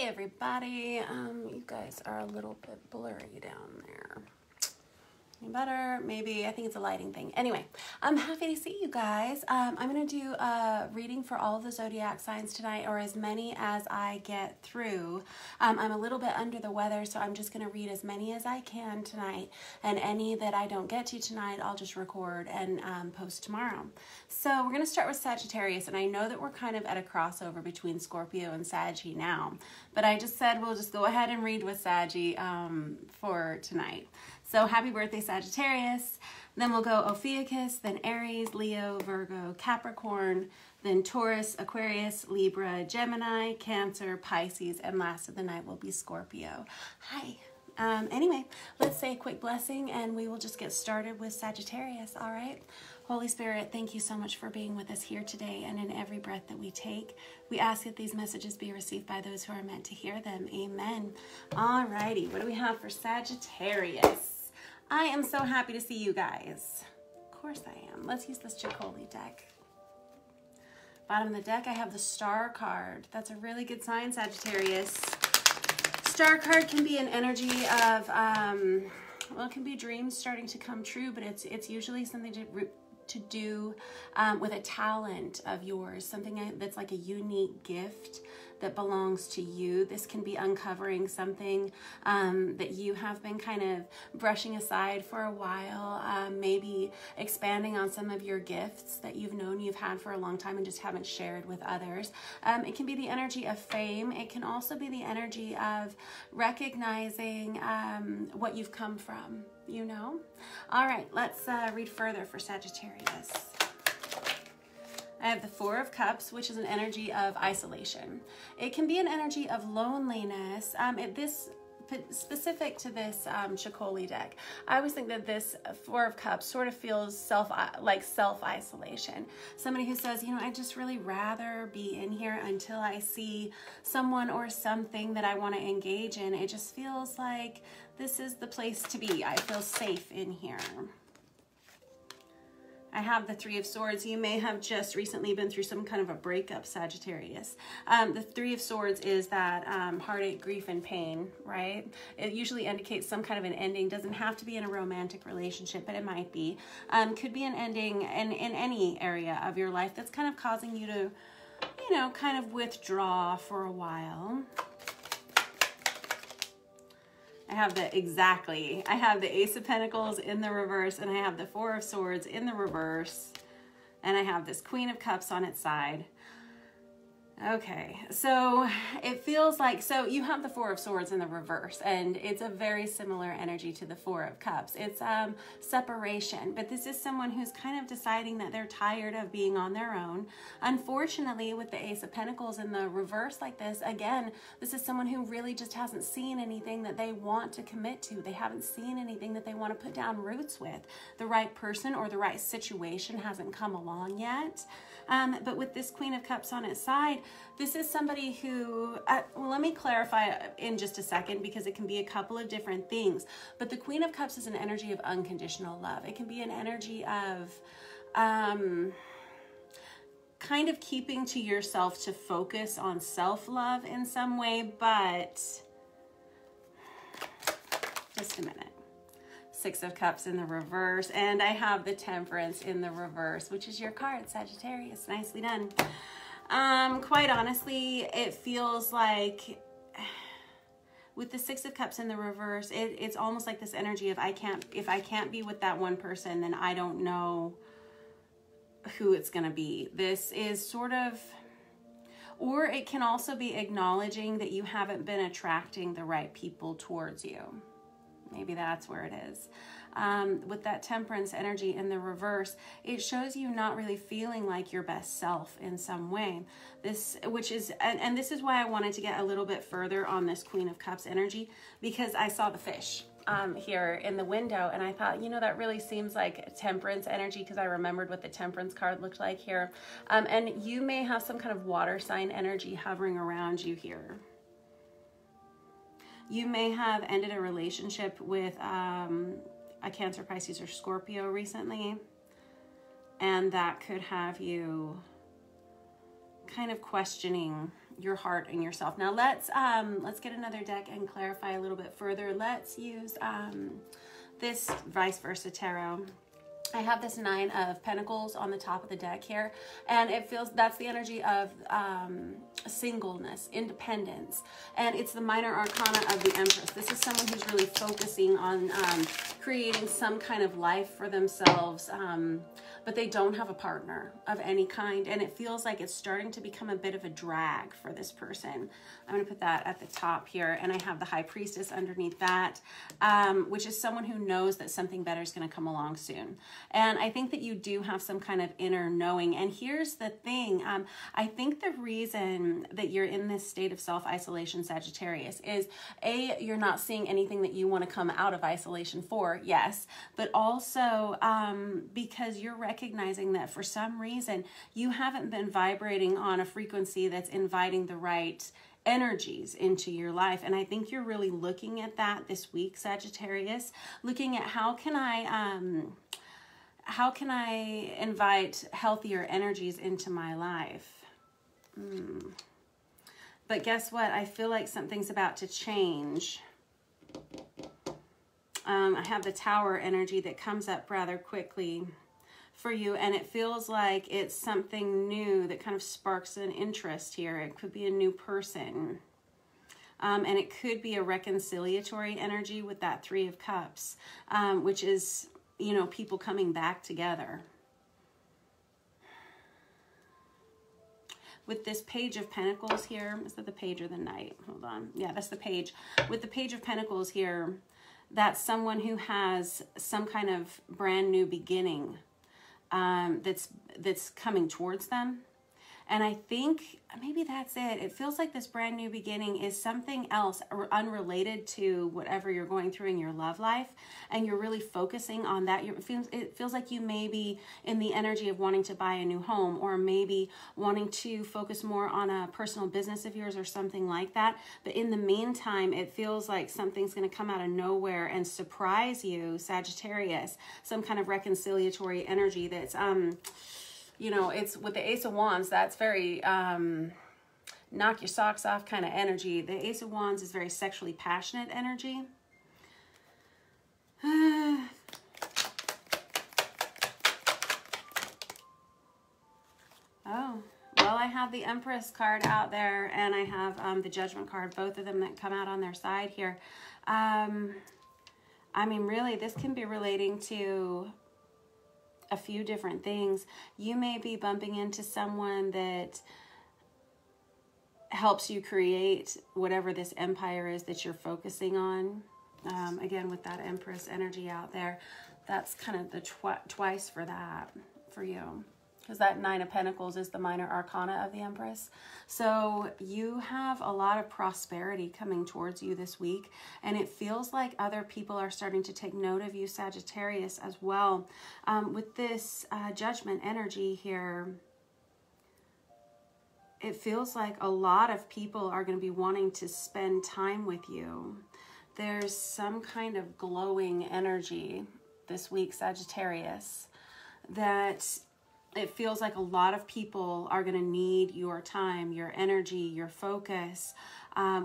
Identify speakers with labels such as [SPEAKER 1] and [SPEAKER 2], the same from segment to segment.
[SPEAKER 1] Hey everybody, you guys are a little bit blurry down there. Any better? Maybe, I think it's a lighting thing. Anyway, I'm happy to see you guys. I'm going to do a reading for all of the zodiac signs tonight, or as many as I get through. I'm a little bit under the weather, so I'm just going to read as many as I can tonight, and any that I don't get to tonight, I'll just record and post tomorrow. So we're going to start with Sagittarius, and I know that we're kind of at a crossover between Scorpio and Saggy now, but I just said we'll just go ahead and read with Saggy for tonight. So happy birthday, Sagittarius. Then we'll go Ophiuchus, then Aries, Leo, Virgo, Capricorn, then Taurus, Aquarius, Libra, Gemini, Cancer, Pisces, and last of the night will be Scorpio. Hi. Anyway, let's say a quick blessing and we will just get started with Sagittarius, all right? Holy Spirit, thank you so much for being with us here today and in every breath that we take. We ask that these messages be received by those who are meant to hear them. Amen. All righty, what do we have for Sagittarius? I am so happy to see you guys. Of course I am. Let's use this Chicoli deck. Bottom of the deck, I have the Star card. That's a really good sign, Sagittarius. Star card can be an energy of, well, it can be dreams starting to come true, but it's usually something to do with a talent of yours, something that's like a unique gift that belongs to you. This can be uncovering something that you have been kind of brushing aside for a while, maybe expanding on some of your gifts that you've known you've had for a long time and just haven't shared with others. It can be the energy of fame. It can also be the energy of recognizing what you've come from, you know? All right, let's read further for Sagittarius. I have the Four of Cups, which is an energy of isolation. It can be an energy of loneliness. Specific to this Chicoli deck, I always think that this Four of Cups sort of feels self-isolation. Somebody who says, you know, I'd just really rather be in here until I see someone or something that I want to engage in. It just feels like this is the place to be. I feel safe in here. I have the Three of Swords. You may have just recently been through some kind of a breakup, Sagittarius. The Three of Swords is that heartache, grief, and pain, right? It usually indicates some kind of an ending. Doesn't have to be in a romantic relationship, but it might be. Could be an ending in any area of your life that's kind of causing you to, you know, kind of withdraw for a while. I have the Ace of Pentacles in the reverse, and I have the Four of Swords in the reverse, and I have this Queen of Cups on its side. Okay, so it feels like, so you have the Four of Swords in the reverse, and it's a very similar energy to the Four of Cups. It's separation, but this is someone who's kind of deciding that they're tired of being on their own. Unfortunately, with the Ace of Pentacles in the reverse like this, again, this is someone who really just hasn't seen anything that they want to commit to. They haven't seen anything that they want to put down roots with. The right person or the right situation hasn't come along yet. But with this Queen of Cups on its side, this is somebody who, well, let me clarify in just a second because it can be a couple of different things. But the Queen of Cups is an energy of unconditional love. It can be an energy of kind of keeping to yourself to focus on self-love in some way, but just a minute. Six of Cups in the reverse, and I have the Temperance in the reverse, which is your card, Sagittarius. Nicely done. Quite honestly, it feels like with the Six of Cups in the reverse, it's almost like this energy of if I can't be with that one person, then I don't know who it's gonna be. This is sort of, or it can also be acknowledging that you haven't been attracting the right people towards you. Maybe that's where it is. With that Temperance energy in the reverse, it shows you not really feeling like your best self in some way. Which is, and this is why I wanted to get a little bit further on this Queen of Cups energy, because I saw the fish here in the window, and I thought, you know, that really seems like Temperance energy, because I remembered what the Temperance card looked like here. And you may have some kind of water sign energy hovering around you here. You may have ended a relationship with a Cancer, Pisces, or Scorpio recently, and that could have you kind of questioning your heart and yourself. Now let's get another deck and clarify a little bit further. Let's use this vice versa tarot. I have this 9 of Pentacles on the top of the deck here, and it feels that's the energy of singleness, independence, and it's the minor arcana of the Empress. This is someone who's really focusing on creating some kind of life for themselves, but they don't have a partner of any kind, and it feels like it's starting to become a bit of a drag for this person. I'm going to put that at the top here, and I have the High Priestess underneath that, which is someone who knows that something better is going to come along soon. And I think that you do have some kind of inner knowing. And here's the thing. I think the reason that you're in this state of self-isolation, Sagittarius, is A, you're not seeing anything that you want to come out of isolation for, yes, but also because you're recognizing that for some reason you haven't been vibrating on a frequency that's inviting the right energies into your life. And I think you're really looking at that this week, Sagittarius, looking at how can I invite healthier energies into my life? But guess what? I feel like something's about to change. I have the Tower energy that comes up rather quickly for you, and it feels like it's something new that kind of sparks an interest here. It could be a new person. And it could be a reconciliatory energy with that 3 of Cups, which is, you know, people coming back together. With this Page of Pentacles here, is that the Page or the Knight? Hold on. Yeah, that's the Page. With the Page of Pentacles here, that's someone who has some kind of brand new beginning that's coming towards them. And I think maybe that's it. It feels like this brand new beginning is something else unrelated to whatever you're going through in your love life. And you're really focusing on that. It feels like you may be in the energy of wanting to buy a new home, or maybe wanting to focus more on a personal business of yours or something like that. But in the meantime, it feels like something's going to come out of nowhere and surprise you, Sagittarius. Some kind of reconciliatory energy that's... you know, it's with the Ace of Wands, that's very knock your socks off kind of energy. The Ace of Wands is very sexually passionate energy. Oh, well, I have the Empress card out there, and I have the Judgment card, both of them that come out on their side here. I mean, really, this can be relating to a few different things. You may be bumping into someone that helps you create whatever this empire is that you're focusing on. Again, with that Empress energy out there, that's kind of the twice for that for you. Because that 9 of Pentacles is the minor arcana of the Empress. So you have a lot of prosperity coming towards you this week. And it feels like other people are starting to take note of you, Sagittarius, as well. With this Judgment energy here, it feels like a lot of people are going to be wanting to spend time with you. There's some kind of glowing energy this week, Sagittarius, that... it feels like a lot of people are going to need your time, your energy, your focus,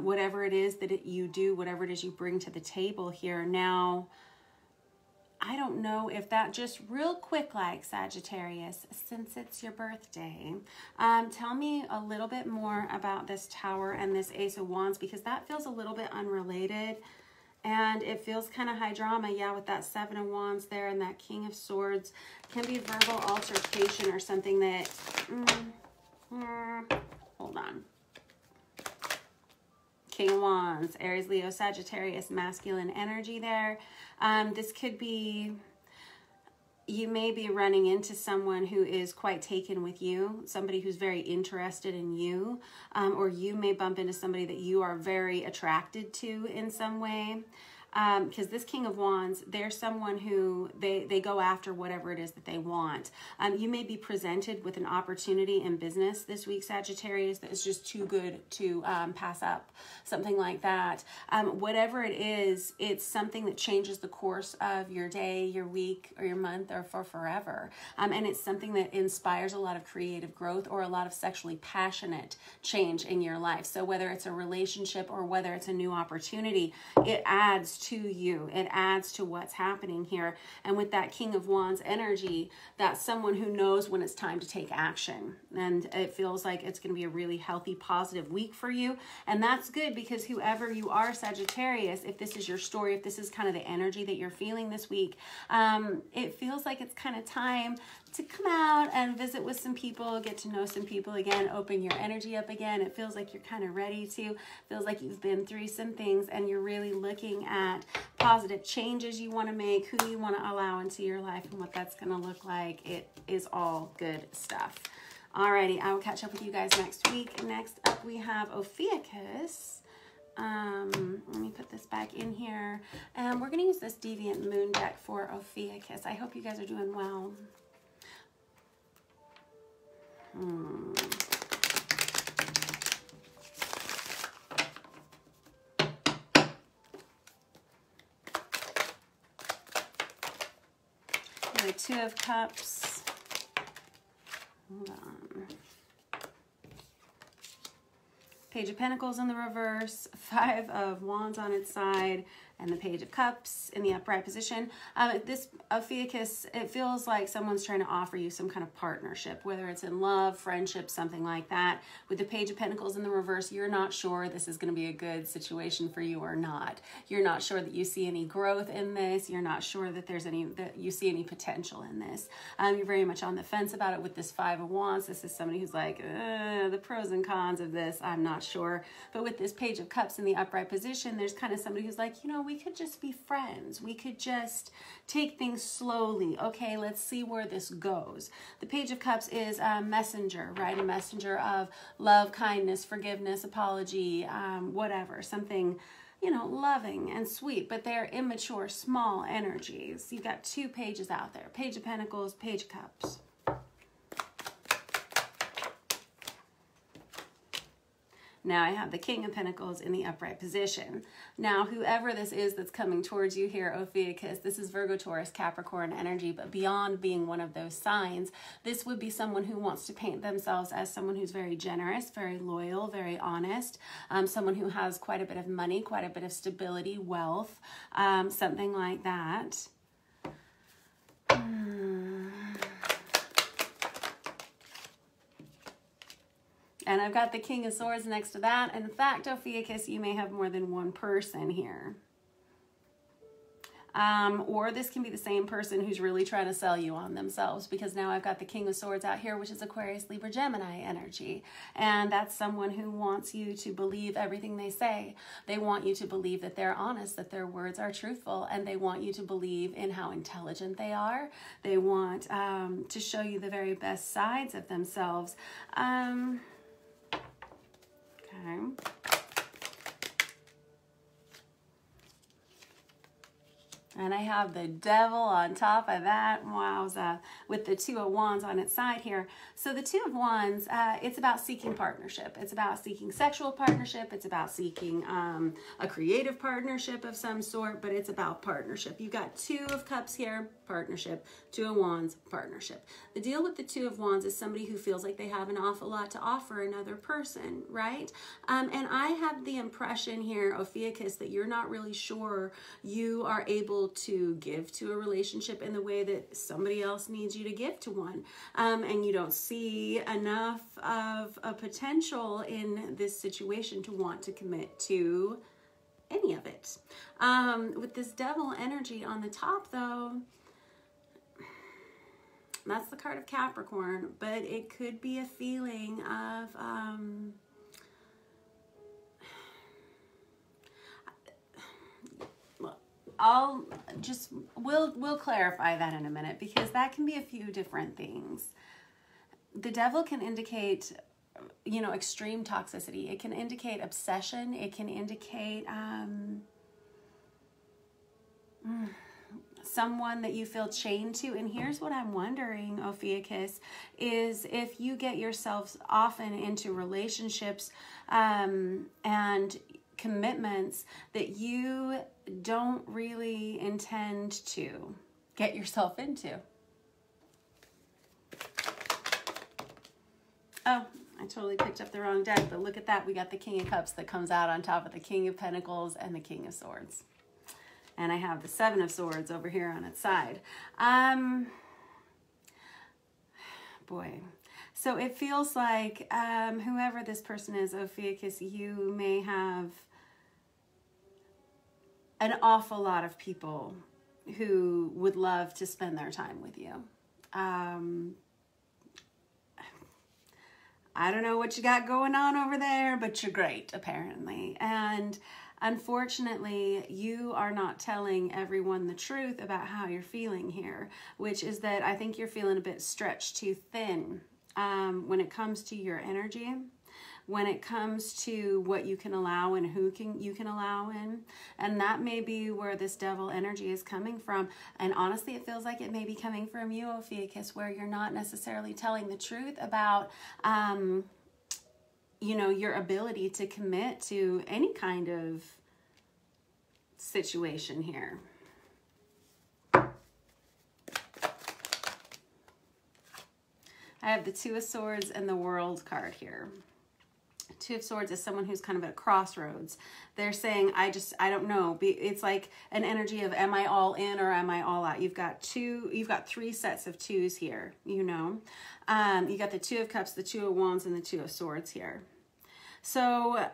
[SPEAKER 1] whatever it is that you do, whatever it is you bring to the table here. Now, I don't know if that just real quick, like Sagittarius, since it's your birthday, tell me a little bit more about this Tower and this Ace of Wands, because that feels a little bit unrelated. And it feels kind of high drama, yeah, with that 7 of Wands there and that King of Swords. Can be verbal altercation or something that... hold on. King of Wands, Aries, Leo, Sagittarius, masculine energy there. This could be... you may be running into someone who is quite taken with you, somebody who's very interested in you, or you may bump into somebody that you are very attracted to in some way. because this King of Wands, they're someone who they go after whatever it is that they want. You may be presented with an opportunity in business this week, Sagittarius, that is just too good to pass up, something like that. Whatever it is, it's something that changes the course of your day, your week, or your month, or for forever. And it's something that inspires a lot of creative growth or a lot of sexually passionate change in your life. So whether it's a relationship or whether it's a new opportunity, it adds to you. It adds to what's happening here. And with that King of Wands energy, that's someone who knows when it's time to take action. And it feels like it's going to be a really healthy, positive week for you. And that's good, because whoever you are, Sagittarius, if this is your story, if this is kind of the energy that you're feeling this week, it feels like it's kind of time to come out and visit with some people, get to know some people again, open your energy up again. It feels like you're kind of ready to. Feels like you've been through some things and you're really looking at positive changes you want to make, who you want to allow into your life, and what that's going to look like. It is all good stuff. Alrighty, I will catch up with you guys next week. Next up, we have Ophiuchus. Let me put this back in here. And we're going to use this Deviant Moon deck for Ophiuchus. I hope you guys are doing well. The Two of Cups. Hold on. Page of Pentacles in the reverse, Five of Wands on its side, and the Page of Cups in the upright position. This Ophiuchus, it feels like someone's trying to offer you some kind of partnership, whether it's in love, friendship, something like that. With the Page of Pentacles in the reverse, you're not sure this is going to be a good situation for you or not. You're not sure that you see any growth in this. You're not sure that you see any potential in this. You're very much on the fence about it with this Five of Wands. This is somebody who's like, the pros and cons of this, I'm not sure. But with this Page of Cups in the upright position, there's kind of somebody who's like, we could just be friends. We could just take things slowly. Okay, let's see where this goes. The Page of Cups is a messenger, right? A messenger of love, kindness, forgiveness, apology, whatever. Something, loving and sweet, but they're immature, small energies. You've got two pages out there. Page of Pentacles, Page of Cups. Now I have the King of Pentacles in the upright position. Now, whoever this is that's coming towards you here, Ophiuchus, this is Virgo, Taurus, Capricorn energy, but beyond being one of those signs, this would be someone who wants to paint themselves as someone who's very generous, very loyal, very honest, someone who has quite a bit of money, quite a bit of stability, wealth, something like that. And I've got the King of Swords next to that. In fact, Ophiuchus, you may have more than one person here. Or this can be the same person who's really trying to sell you on themselves, because now I've got the King of Swords out here, which is Aquarius, Libra, Gemini energy. And that's someone who wants you to believe everything they say. They want you to believe that they're honest, that their words are truthful, and they want you to believe in how intelligent they are. They want to show you the very best sides of themselves. Okay. And I have the Devil on top of that. Wowza. With the Two of Wands on its side here. So the Two of Wands, it's about seeking partnership. It's about seeking sexual partnership. It's about seeking a creative partnership of some sort, but it's about partnership. You've got Two of Cups here, partnership. Two of Wands, partnership. The deal with the Two of Wands is somebody who feels like they have an awful lot to offer another person, right? And I have the impression here, Ophiuchus, that you're not really sure you are able to give to a relationship in the way that somebody else needs you to give to one. And you don't see enough of a potential in this situation to want to commit to any of it. With this Devil energy on the top, though, that's the card of Capricorn, but it could be a feeling of we'll clarify that in a minute, because that can be a few different things. The Devil can indicate, extreme toxicity. It can indicate obsession. It can indicate, someone that you feel chained to. And here's what I'm wondering, Ophiuchus, is if you get yourselves often into relationships and commitments that you don't really intend to get yourself into. Oh, I totally picked up the wrong deck, but look at that. We got the King of Cups that comes out on top of the King of Pentacles and the King of Swords. And I have the Seven of Swords over here on its side. Boy. So it feels like whoever this person is, Ophiuchus, you may have an awful lot of people who would love to spend their time with you. I don't know what you got going on over there, but you're great, apparently. And unfortunately, you are not telling everyone the truth about how you're feeling here, which is that I think you're feeling a bit stretched too thin when it comes to your energy, when it comes to what you can allow and who you can allow in. And that may be where this devil energy is coming from. And honestly, it feels like it may be coming from you, Ophiuchus, where you're not necessarily telling the truth about you know, your ability to commit to any kind of situation here. I have the Two of Swords and the World card here. Two of Swords is someone who's kind of at a crossroads. They're saying, I don't know. It's like an energy of, am I all in or am I all out? You've got three sets of twos here, you know. You got the Two of Cups, the Two of Wands, and the Two of Swords here. So,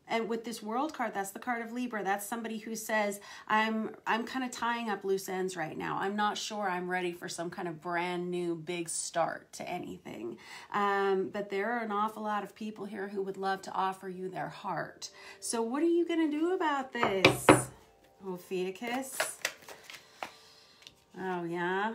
[SPEAKER 1] and with this World card, that's the card of Libra. That's somebody who says, I'm kind of tying up loose ends right now. I'm not sure I'm ready for some kind of brand new big start to anything. But there are an awful lot of people here who would love to offer you their heart. So what are you going to do about this, Ophiuchus? Oh, yeah.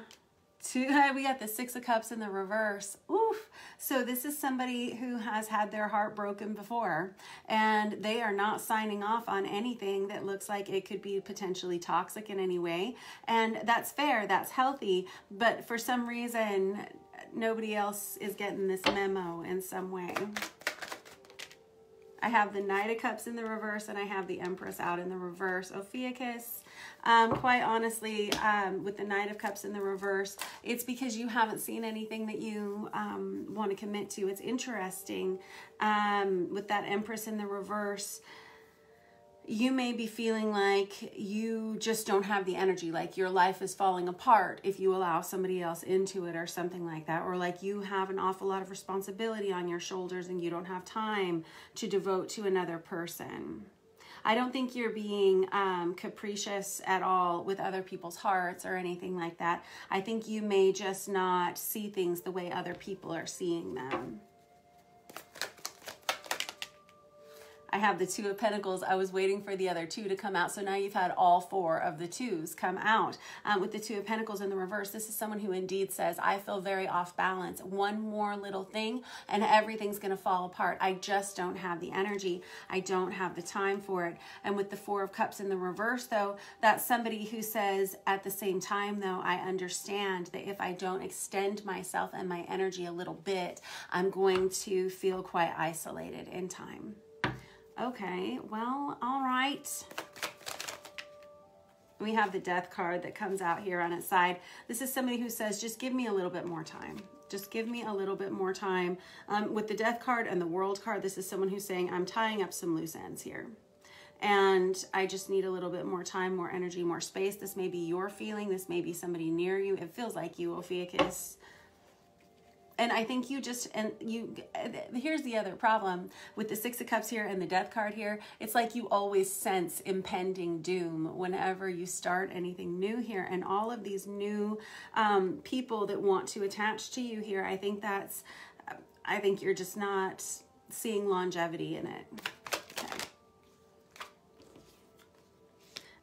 [SPEAKER 1] We got the Six of Cups in the reverse. Oof. So this is somebody who has had their heart broken before, and they are not signing off on anything that looks like it could be potentially toxic in any way. And that's fair, that's healthy, but for some reason, nobody else is getting this memo in some way. I have the Knight of Cups in the reverse, and I have the Empress out in the reverse. Ophiuchus, quite honestly, with the Knight of Cups in the reverse, it's because you haven't seen anything that you want to commit to. It's interesting. With that Empress in the reverse, you may be feeling like you just don't have the energy, like your life is falling apart if you allow somebody else into it or something like that, or like you have an awful lot of responsibility on your shoulders and you don't have time to devote to another person. I don't think you're being capricious at all with other people's hearts or anything like that. I think you may just not see things the way other people are seeing them. I have the Two of Pentacles. I was waiting for the other two to come out. So now you've had all four of the twos come out. With the Two of Pentacles in the reverse, this is someone who indeed says, I feel very off balance. One more little thing and everything's going to fall apart. I just don't have the energy. I don't have the time for it. And with the Four of Cups in the reverse, though, that's somebody who says, at the same time, though, I understand that if I don't extend myself and my energy a little bit, I'm going to feel quite isolated in time. Okay, well, all right. We have the Death card that comes out here on its side. This is somebody who says, just give me a little bit more time. Just give me a little bit more time. With the Death card and the World card, this is someone who's saying, I'm tying up some loose ends here. And I just need a little bit more time, more energy, more space. This may be your feeling. This may be somebody near you. It feels like you, Ophiuchus. And I think here's the other problem with the Six of Cups here and the Death card here. It's like you always sense impending doom whenever you start anything new here. And all of these new people that want to attach to you here, I think you're just not seeing longevity in it. Okay.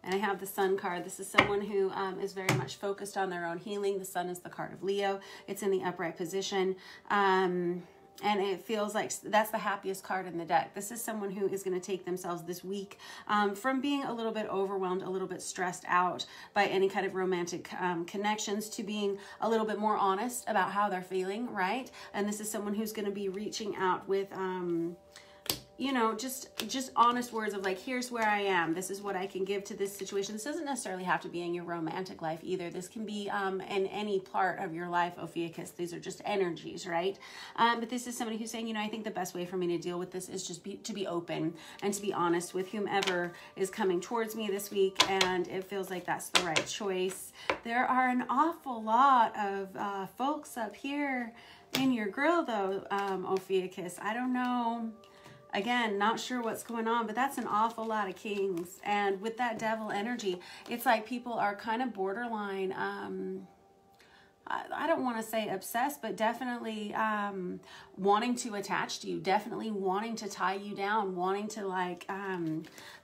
[SPEAKER 1] And I have the Sun card. This is someone who is very much focused on their own healing. The Sun is the card of Leo. It's in the upright position. And it feels like that's the happiest card in the deck. This is someone who is going to take themselves this week from being a little bit overwhelmed, a little bit stressed out by any kind of romantic connections, to being a little bit more honest about how they're feeling, right? And this is someone who's going to be reaching out with you know, just honest words of like, here's where I am. This is what I can give to this situation. This doesn't necessarily have to be in your romantic life either. This can be in any part of your life, Ophiuchus. These are just energies, right? But this is somebody who's saying, you know, I think the best way for me to deal with this is just to be open and to be honest with whomever is coming towards me this week. And it feels like that's the right choice. There are an awful lot of folks up here in your grill, though, Ophiuchus. I don't know. Again, not sure what's going on, but that's an awful lot of kings. And with that devil energy, it's like people are kind of borderline, I don't want to say obsessed, but definitely wanting to attach to you, definitely wanting to tie you down, wanting to like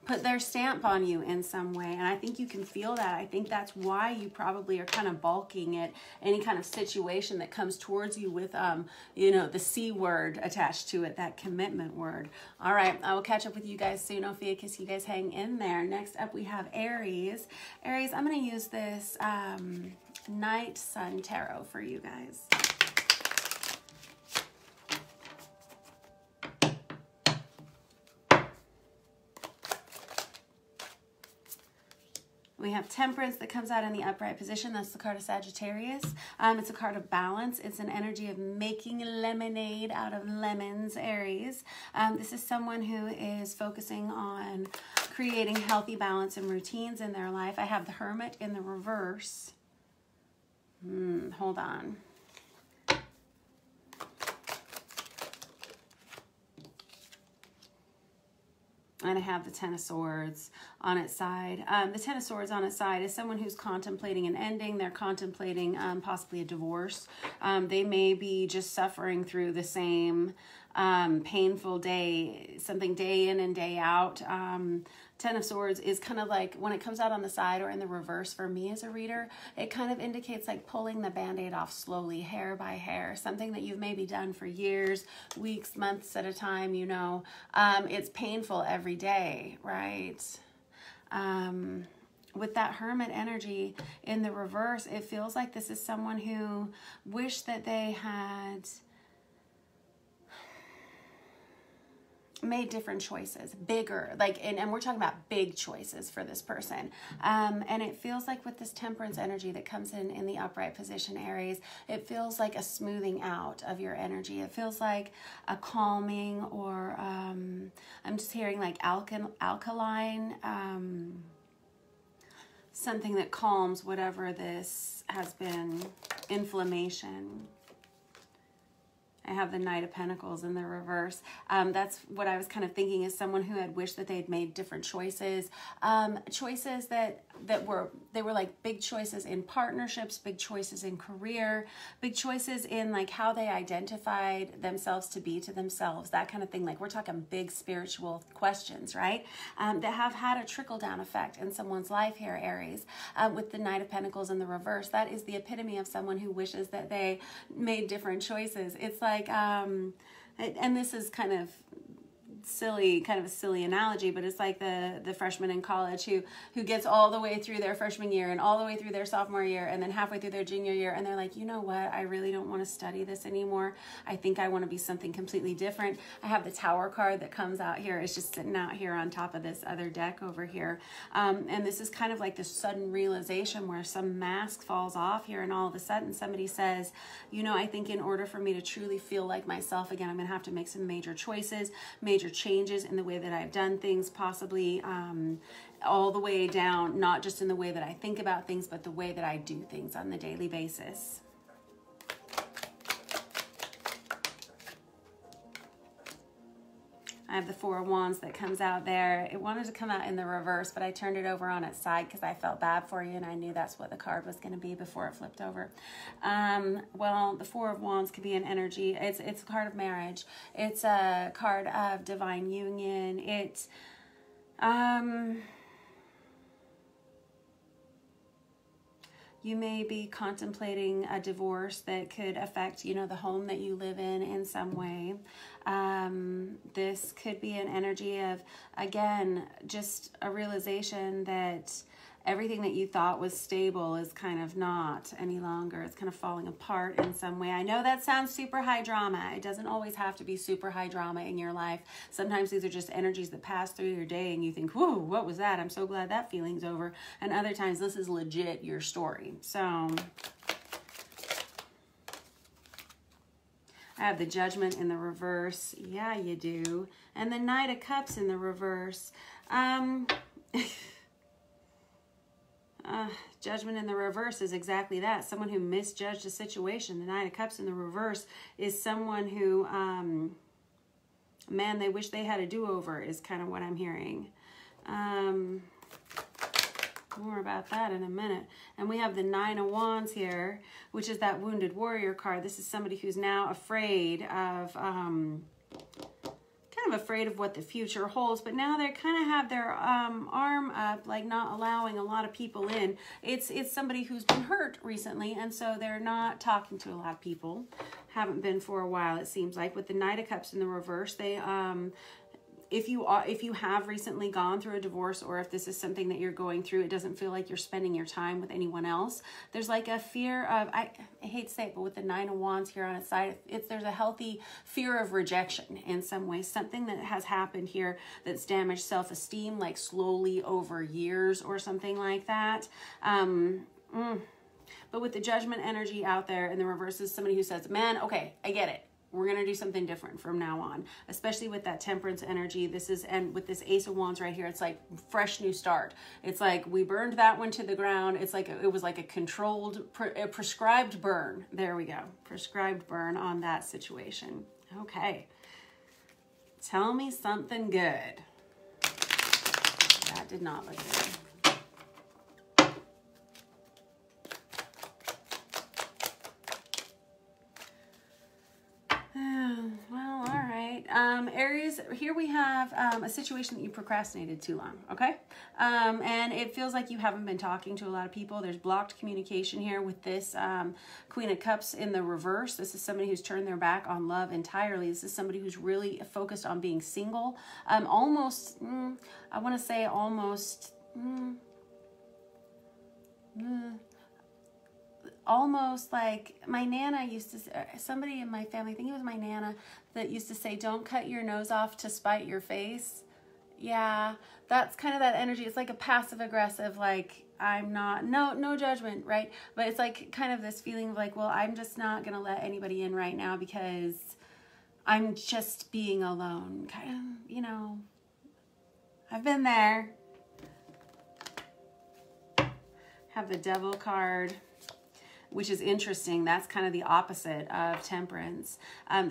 [SPEAKER 1] put their stamp on you in some way. And I think you can feel that. I think that's why you probably are kind of balking at any kind of situation that comes towards you with, you know, the C word attached to it, that commitment word. All right, I will catch up with you guys soon, Ophiuchus. You guys hang in there. Next up, we have Aries. Aries, I'm going to use this Night Sun Tarot for you guys. We have Temperance that comes out in the upright position. That's the card of Sagittarius. It's a card of balance. It's an energy of making lemonade out of lemons, Aries. This is someone who is focusing on creating healthy balance and routines in their life. I have the Hermit in the reverse. Hold on. And I have the Ten of Swords on its side. The Ten of Swords on its side is someone who's contemplating an ending. They're contemplating possibly a divorce. They may be just suffering through the same painful day, something day in and day out. Ten of Swords is kind of like, when it comes out on the side or in the reverse for me as a reader, it kind of indicates like pulling the Band-Aid off slowly, hair by hair, something that you've maybe done for years, weeks, months at a time, you know. It's painful every day, right? With that Hermit energy in the reverse, it feels like this is someone who wished that they had made different choices, bigger, like, and we're talking about big choices for this person. And it feels like with this Temperance energy that comes in the upright position, Aries, it feels like a smoothing out of your energy. It feels like a calming, or I'm just hearing like alkaline, something that calms whatever this has been, inflammation. I have the Knight of Pentacles in the reverse. That's what I was kind of thinking, is someone who had wished that they'd made different choices. Choices that were like big choices in partnerships, big choices in career, big choices in like how they identified themselves to be to themselves, that kind of thing. Like, we're talking big spiritual questions, right? That have had a trickle-down effect in someone's life here, Aries. With the Knight of Pentacles in the reverse, that is the epitome of someone who wishes that they made different choices. It's like, and this is kind of silly, kind of a silly analogy, but it's like the freshman in college who gets all the way through their freshman year and all the way through their sophomore year and then halfway through their junior year, and they're like, you know what, I really don't want to study this anymore. I think I want to be something completely different. I have the Tower card that comes out here. It's just sitting out here on top of this other deck over here. And this is kind of like this sudden realization where some mask falls off here, and all of a sudden somebody says, you know, I think in order for me to truly feel like myself again, I'm going to have to make some major choices, major changes in the way that I've done things, possibly all the way down, not just in the way that I think about things, but the way that I do things on the daily basis. I have the Four of Wands that comes out there. It wanted to come out in the reverse, but I turned it over on its side because I felt bad for you, and I knew that's what the card was going to be before it flipped over. Well, the Four of Wands could be an energy. It's a card of marriage. It's a card of divine union. It's You may be contemplating a divorce that could affect, you know, the home that you live in some way. This could be an energy of, again, just a realization that everything that you thought was stable is kind of not any longer. It's kind of falling apart in some way. I know that sounds super high drama. It doesn't always have to be super high drama in your life. Sometimes these are just energies that pass through your day and you think, whoa, what was that? I'm so glad that feeling's over. And other times this is legit your story. So I have the Judgment in the reverse. Yeah, you do. And the Knight of Cups in the reverse. Judgment in the reverse is exactly that. Someone who misjudged a situation. The Knight of Cups in the reverse is someone who, man, they wish they had a do-over is kind of what I'm hearing. More about that in a minute. And we have the Nine of Wands here, which is that Wounded Warrior card. This is somebody who's now afraid of... afraid of what the future holds, but now they kind of have their arm up, like not allowing a lot of people in. It's somebody who's been hurt recently, and so they're not talking to a lot of people. Haven't been for a while, it seems like. With the Knight of Cups in the reverse, they if you have recently gone through a divorce, or if this is something that you're going through, it doesn't feel like you're spending your time with anyone else. There's like a fear of, I hate to say it, but with the Nine of Wands here on its side, there's a healthy fear of rejection in some ways. Something that has happened here that's damaged self-esteem, like slowly over years or something like that. But with the Judgment energy out there in the reverse is somebody who says, man, okay, I get it. We're going to do something different from now on, especially with that Temperance energy. This is, and with this Ace of Wands right here, it's like fresh new start. It's like we burned that one to the ground. It's like, it was like a controlled, prescribed burn. There we go. Prescribed burn on that situation. Okay. Tell me something good. That did not look good. Well, all right. Aries, here we have a situation that you procrastinated too long, okay? And it feels like you haven't been talking to a lot of people. There's blocked communication here with this Queen of Cups in the reverse. This is somebody who's turned their back on love entirely. This is somebody who's really focused on being single. Almost, I want to say almost... almost like my Nana used to say, somebody in my family, I think it was my Nana, that used to say, don't cut your nose off to spite your face. Yeah, that's kind of that energy. It's like a passive aggressive, like, I'm not, no judgment, right? But it's like kind of this feeling of like, well, I'm just not going to let anybody in right now because I'm just being alone. Kind of, you know, I've been there. Have the Devil card, which is interesting. That's kind of the opposite of Temperance.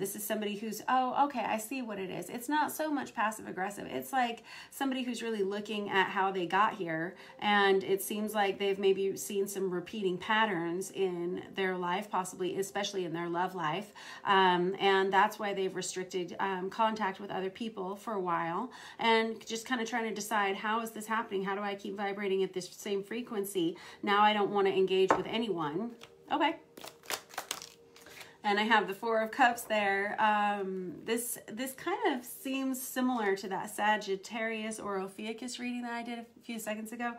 [SPEAKER 1] This is somebody who's, oh, okay, I see what it is. It's not so much passive aggressive. It's like somebody who's really looking at how they got here, and it seems like they've maybe seen some repeating patterns in their life, possibly, especially in their love life, and that's why they've restricted contact with other people for a while, and just kind of trying to decide, how is this happening? How do I keep vibrating at this same frequency? Now I don't want to engage with anyone. Okay. And I have the Four of Cups there. This kind of seems similar to that Sagittarius or Ophiuchus reading that I did a few seconds ago.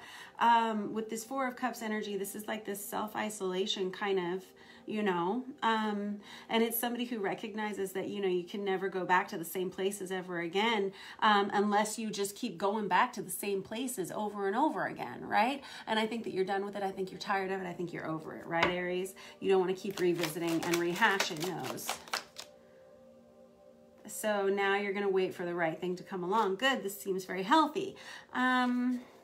[SPEAKER 1] With this Four of Cups energy, this is like this self-isolation kind of, you know, and it's somebody who recognizes that, you know, you can never go back to the same places ever again, unless you just keep going back to the same places over and over again, right? And I think that you're done with it. I think you're tired of it. I think you're over it, right, Aries? You don't want to keep revisiting and rehashing those. So now you're going to wait for the right thing to come along. Good. This seems very healthy.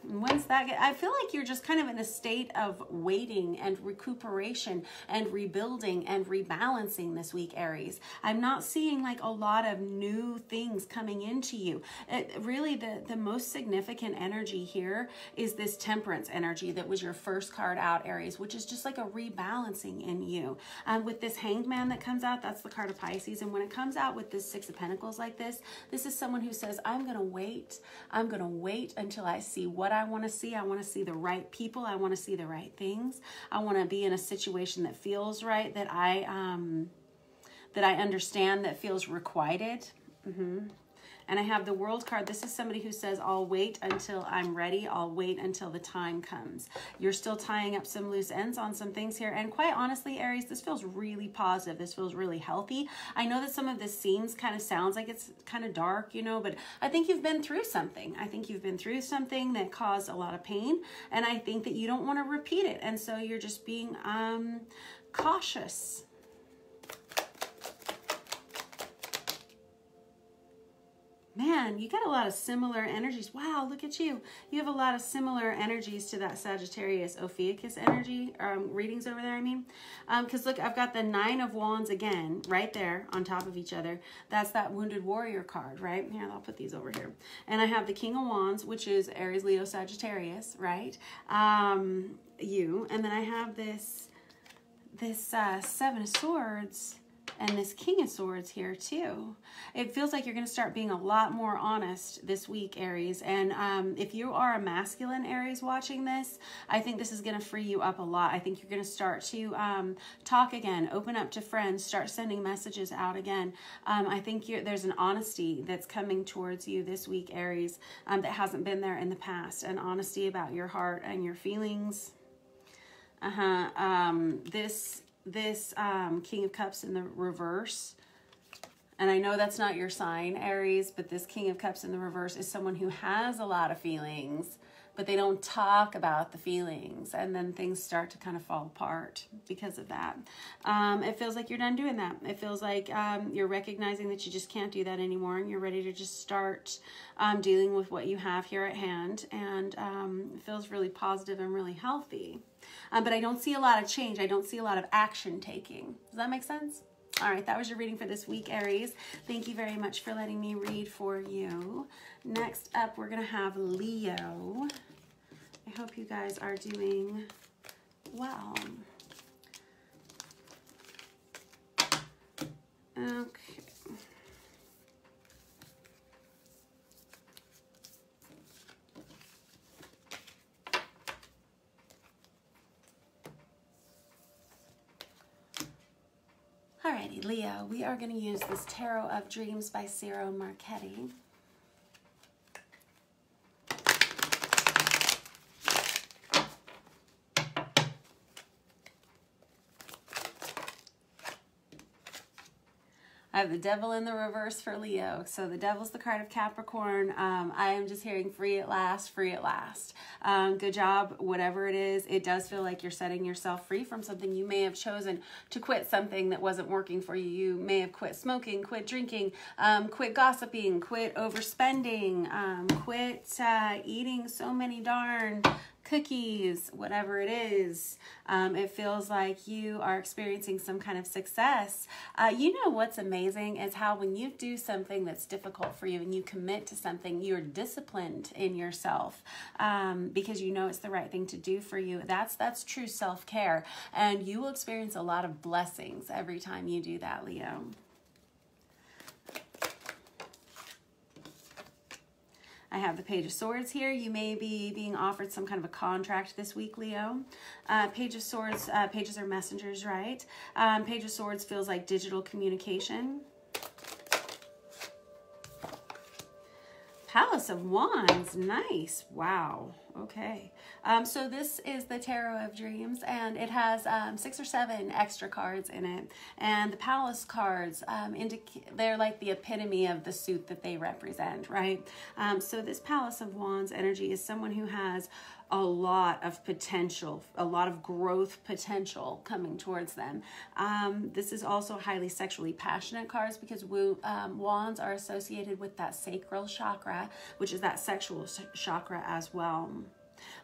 [SPEAKER 1] Once that I feel like you're just kind of in a state of waiting and recuperation and rebuilding and rebalancing this week, Aries. I'm not seeing like a lot of new things coming into you. Really, the most significant energy here is this Temperance energy that was your first card out, Aries, which is just like a rebalancing in you. With this Hanged Man that comes out, that's the card of Pisces. And when it comes out with this Six of Pentacles like this is someone who says, I'm going to wait. I'm going to wait until I see what I want to see. I want to see the right people. I want to see the right things. I want to be in a situation that feels right, that I understand, that feels requited. And I have the World card. This is somebody who says, I'll wait until I'm ready. I'll wait until the time comes. You're still tying up some loose ends on some things here. And quite honestly, Aries, this feels really positive. This feels really healthy. I know that some of this sounds like it's kind of dark, you know, but I think you've been through something. I think you've been through something that caused a lot of pain. And I think that you don't want to repeat it. And so you're just being cautious. Man, you got a lot of similar energies. Wow, look at you. You have a lot of similar energies to that Sagittarius Ophiuchus energy, readings over there, I mean. Because look, I've got the 9 of Wands again, right there on top of each other. That's that Wounded Warrior card, right? Here, I'll put these over here. And I have the King of Wands, which is Aries, Leo, Sagittarius, right? You. And then I have this 7 of Swords and this King of Swords here too. It feels like you're going to start being a lot more honest this week, Aries. And if you are a masculine Aries watching this, I think this is going to free you up a lot. I think you're going to start to talk again, open up to friends, start sending messages out again. I think there's an honesty that's coming towards you this week, Aries, that hasn't been there in the past. An honesty about your heart and your feelings. This King of Cups in the reverse, and I know that's not your sign, Aries, but this King of Cups in the reverse is someone who has a lot of feelings, but they don't talk about the feelings, and then things start to kind of fall apart because of that. It feels like you're done doing that. It feels like you're recognizing that you just can't do that anymore, and you're ready to just start dealing with what you have here at hand, and it feels really positive and really healthy. But I don't see a lot of change. I don't see a lot of action taking. Does that make sense? All right, that was your reading for this week, Aries. Thank you very much for letting me read for you. Next up, we're going to have Leo. I hope you guys are doing well. Okay. Alrighty, Leo, we are going to use this Tarot of Dreams by Ciro Marchetti. I have the Devil in the reverse for Leo. So the Devil's the card of Capricorn. I am just hearing free at last, free at last. Good job, whatever it is. It does feel like you're setting yourself free from something. You may have chosen to quit something that wasn't working for you. You may have quit smoking, quit drinking, quit gossiping, quit overspending, quit eating so many darn cookies, whatever it is. It feels like you are experiencing some kind of success. You know what's amazing is how when you do something that's difficult for you and you commit to something, you're disciplined in yourself because you know it's the right thing to do for you. That's true self-care, and you will experience a lot of blessings every time you do that, Leo. I have the Page of Swords here. You may be being offered some kind of a contract this week, Leo. Page of Swords, pages are messengers, right? Page of Swords feels like digital communication. Palace of Wands, nice. Wow, okay. So this is the Tarot of Dreams, and it has 6 or 7 extra cards in it. And the Palace cards, they're like the epitome of the suit that they represent, right? So this Palace of Wands energy is someone who has a lot of potential, a lot of growth potential coming towards them. This is also highly sexually passionate cards because wands are associated with that sacral chakra, which is that sexual chakra as well.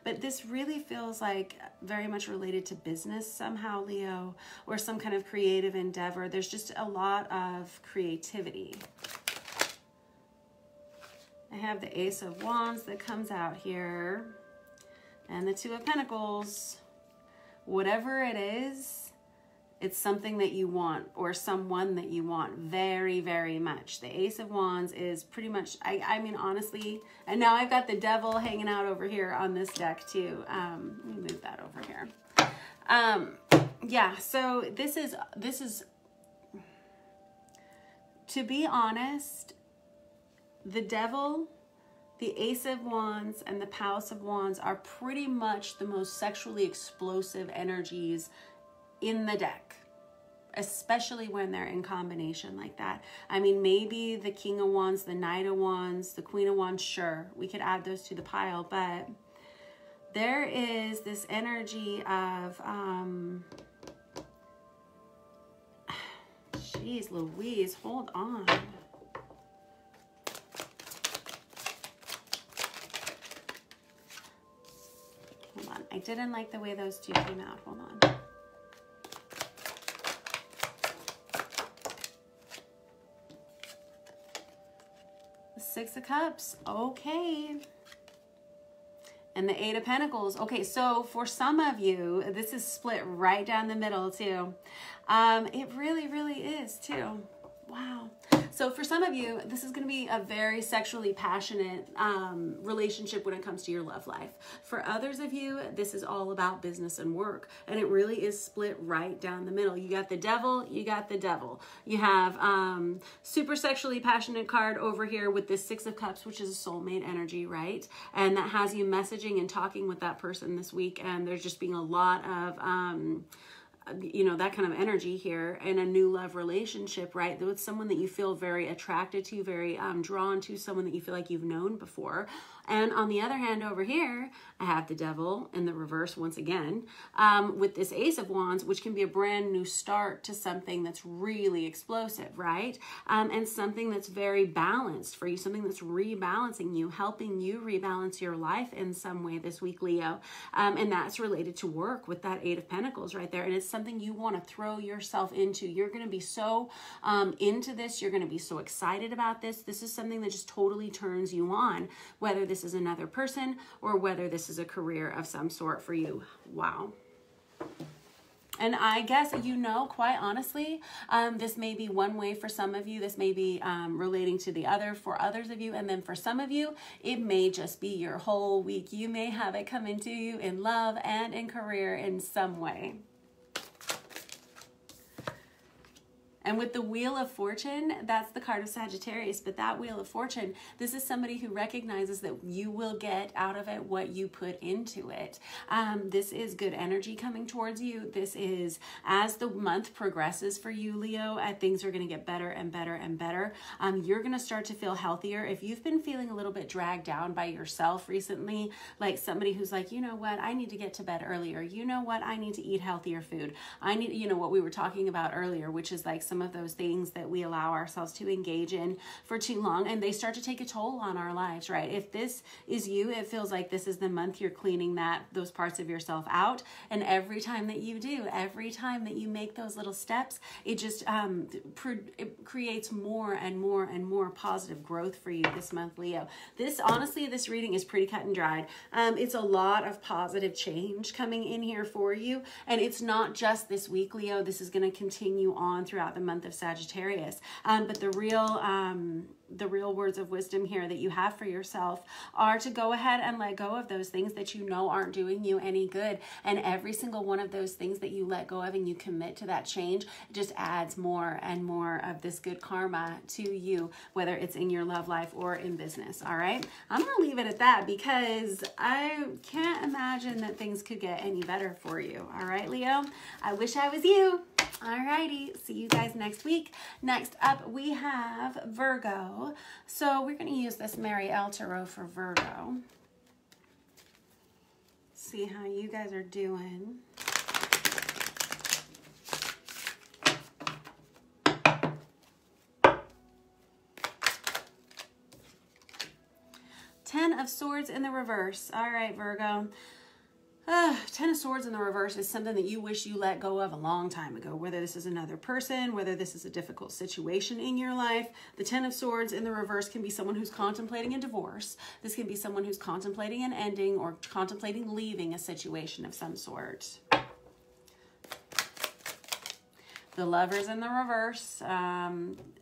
[SPEAKER 1] But this really feels like very much related to business somehow, Leo, or some kind of creative endeavor. There's just a lot of creativity. I have the Ace of Wands that comes out here. And the Two of Pentacles. Whatever it is, It's something that you want or someone that you want very, very much. The Ace of Wands is pretty much, I mean, honestly, and now I've got the Devil hanging out over here on this deck too. Let me move that over here. Yeah, so this is, to be honest, the Devil, the Ace of Wands, and the Palace of Wands are pretty much the most sexually explosive energies in the deck, especially when they're in combination like that. I mean, maybe the King of Wands, the Knight of Wands, the Queen of Wands, sure, we could add those to the pile, but there is this energy of, geez Louise, hold on. Hold on, I didn't like the way those two came out, hold on. Six of Cups, okay. And the Eight of Pentacles. Okay, so for some of you, this is split right down the middle too. It really, really is too. Wow. So for some of you, this is going to be a very sexually passionate relationship when it comes to your love life. For others of you, this is all about business and work. And it really is split right down the middle. You got the Devil, you got the Devil. You have super sexually passionate card over here with this Six of Cups, which is a soulmate energy, right? And that has you messaging and talking with that person this week. And there's just being a lot of you know, that kind of energy here in a new love relationship, right? With someone that you feel very attracted to, very drawn to, someone that you feel like you've known before. And on the other hand, over here, I have the Devil in the reverse once again, with this Ace of Wands, which can be a brand new start to something that's really explosive, right? And something that's very balanced for you, something that's rebalancing you, helping you rebalance your life in some way this week, Leo. And that's related to work with that Eight of Pentacles right there. And it's something you want to throw yourself into. You're going to be so into this. You're going to be so excited about this. This is something that just totally turns you on, whether this is another person or whether this is a career of some sort for you. Wow. And I guess, you know, quite honestly, this may be one way for some of you. This may be relating to the other for others of you. And then for some of you, it may just be your whole week. You may have it come into you in love and in career in some way. And with the Wheel of Fortune, that's the card of Sagittarius, but that Wheel of Fortune, this is somebody who recognizes that you will get out of it what you put into it. This is good energy coming towards you. This is, as the month progresses for you, Leo, things are going to get better and better and better. You're going to start to feel healthier. If you've been feeling a little bit dragged down by yourself recently, like somebody who's like, you know what, I need to get to bed earlier. You know what, I need to eat healthier food. I need, you know, what we were talking about earlier, which is like some of those things that we allow ourselves to engage in for too long, and they start to take a toll on our lives, right? If this is you, it feels like this is the month you're cleaning those parts of yourself out. And every time that you do, every time that you make those little steps, it just it creates more and more and more positive growth for you this month, Leo. Honestly, this reading is pretty cut and dried. It's a lot of positive change coming in here for you. And it's not just this week, Leo. This is going to continue on throughout the month of Sagittarius. But the real words of wisdom here that you have for yourself are to go ahead and let go of those things that you know aren't doing you any good. And every single one of those things that you let go of and you commit to that change just adds more and more of this good karma to you, whether it's in your love life or in business. All right. I'm going to leave it at that because I can't imagine that things could get any better for you. All right, Leo, I wish I was you. Alrighty, see you guys next week. Next up, we have Virgo. So we're going to use this Marielle Tarot for Virgo. See how you guys are doing. Ten of Swords in the reverse. All right, Virgo. Ten of Swords in the reverse is something that you wish you let go of a long time ago, whether this is another person, whether this is a difficult situation in your life. The Ten of Swords in the reverse can be someone who's contemplating a divorce. This can be someone who's contemplating an ending or contemplating leaving a situation of some sort. The Lovers in the reverse.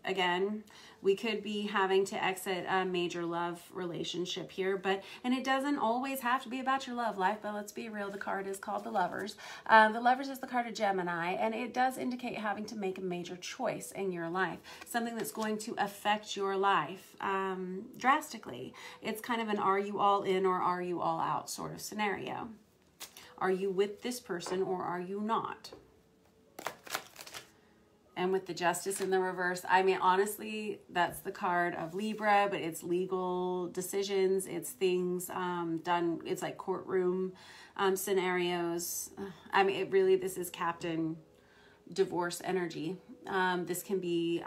[SPEAKER 1] Again, we could be having to exit a major love relationship here, and it doesn't always have to be about your love life, but let's be real, the card is called the Lovers. The Lovers is the card of Gemini, and it does indicate having to make a major choice in your life, something that's going to affect your life drastically. It's kind of an are you all in or are you all out sort of scenario. Are you with this person or are you not? And with the Justice in the reverse, I mean, honestly, that's the card of Libra, but it's legal decisions. It's things done. It's like courtroom scenarios. I mean, it really, this is Captain divorce energy. This can be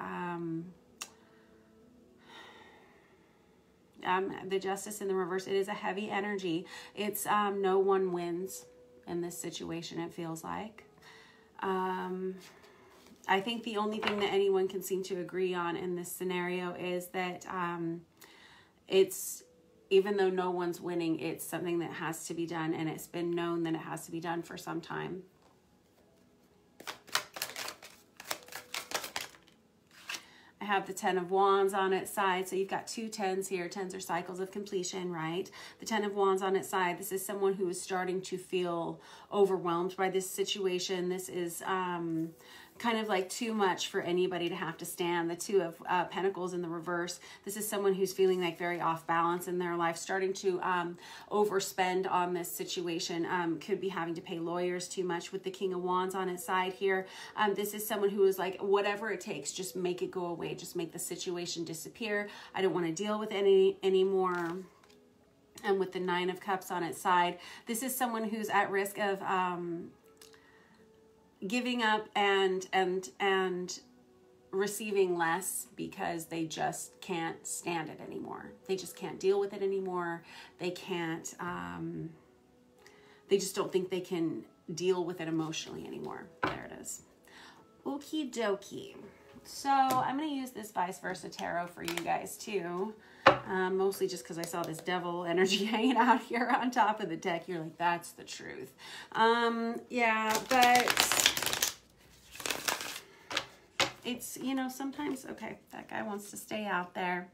[SPEAKER 1] the Justice in the reverse. It is a heavy energy. It's no one wins in this situation, it feels like. I think the only thing that anyone can seem to agree on in this scenario is that it's, even though no one's winning, it's something that has to be done, and it's been known that it has to be done for some time. I have the 10 of Wands on its side. So you've got two 10s here. 10s are cycles of completion, right? The 10 of Wands on its side. This is someone who is starting to feel overwhelmed by this situation. This is kind of like too much for anybody to have to stand. The 2 of Pentacles in the reverse. This is someone who's feeling like very off balance in their life, starting to overspend on this situation. Could be having to pay lawyers too much with the King of Wands on its side here. This is someone who is like, whatever it takes, just make it go away. Just make the situation disappear. I don't want to deal with it anymore. And with the 9 of Cups on its side, this is someone who's at risk of giving up and receiving less because they just can't stand it anymore. They just can't deal with it anymore. They can't, they just don't think they can deal with it emotionally anymore. There it is. Okie dokie. So I'm going to use this vice versa tarot for you guys too. Mostly just because I saw this devil energy hanging out here on top of the deck. You're like, that's the truth. Yeah, but it's, you know, sometimes, okay, that guy wants to stay out there.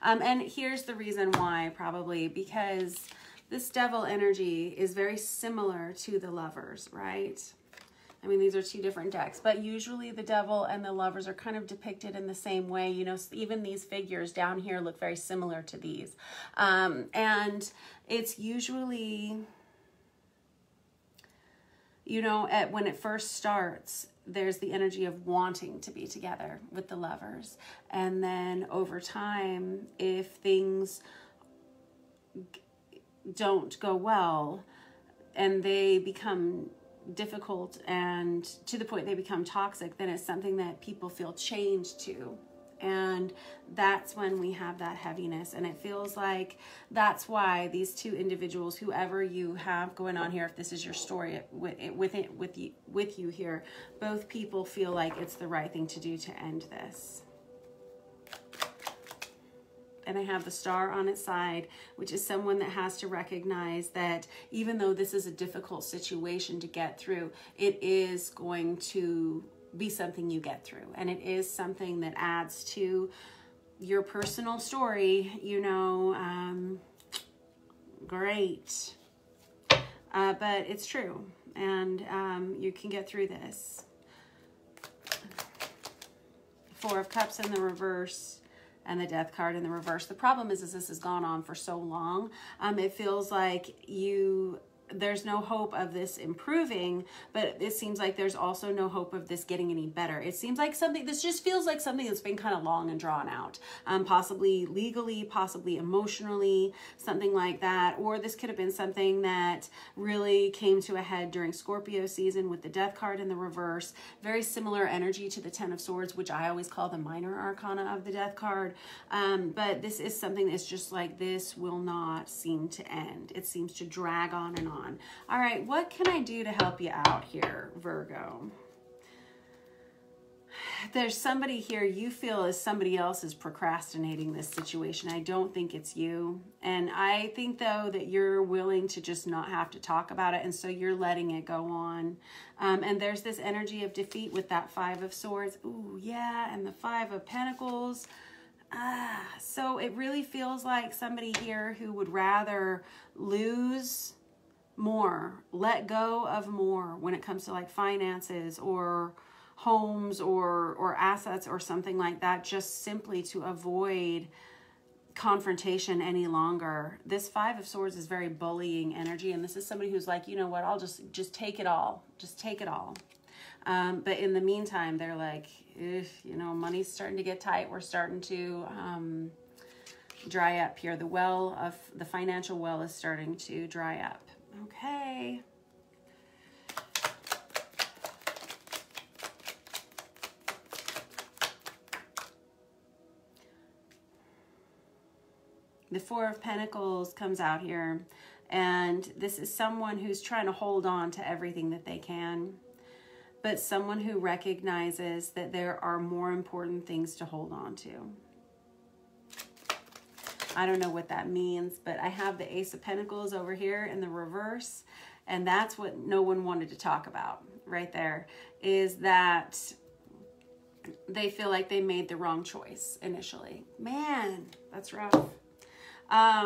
[SPEAKER 1] And here's the reason why, probably because this devil energy is very similar to the Lovers, right? I mean, these are two different decks, but usually the devil and the Lovers are kind of depicted in the same way. You know, even these figures down here look very similar to these. And it's usually, you know, when it first starts, there's the energy of wanting to be together with the Lovers. And then over time, if things don't go well and they become difficult and to the point they become toxic, then it's something that people feel chained to. And that's when we have that heaviness. And it feels like that's why these two individuals, whoever you have going on here, if this is your story with you here, both people feel like it's the right thing to do to end this. And I have the Star on its side, which is someone that has to recognize that even though this is a difficult situation to get through, it is going to be something you get through. And it is something that adds to your personal story, you know, great. But it's true. And you can get through this. 4 of Cups in the reverse. And the Death card in the reverse. The problem is this has gone on for so long. It feels like there's no hope of this improving, but it seems like there's also no hope of this getting any better. It seems like this just feels like something that's been kind of long and drawn out, possibly legally, possibly emotionally, something like that. Or this could have been something that really came to a head during Scorpio season with the Death card in the reverse. Very similar energy to the 10 of Swords, which I always call the minor arcana of the Death card. But this is something that's just like, this will not seem to end. It seems to drag on and on. All right, what can I do to help you out here, Virgo? there's somebody here you feel as somebody else is procrastinating this situation. I don't think it's you. And I think, though, that you're willing to just not have to talk about it. And so you're letting it go on. And there's this energy of defeat with that Five of Swords. Ooh, yeah. And the Five of Pentacles. So it really feels like somebody here who would rather lose more, let go of more when it comes to like finances or homes or assets or something like that, just simply to avoid confrontation any longer. This Five of Swords is very bullying energy, and this is somebody who's like, you know what, I'll just take it all. Just take it all. But in the meantime, they're like, you know, money's starting to get tight. We're starting to dry up here. The financial well is starting to dry up. Okay. The Four of Pentacles comes out here, and this is someone who's trying to hold on to everything that they can, but someone who recognizes that there are more important things to hold on to. I don't know what that means, but I have the Ace of Pentacles over here in the reverse, and that's what no one wanted to talk about right there, is that they feel like they made the wrong choice initially. Man, that's rough. I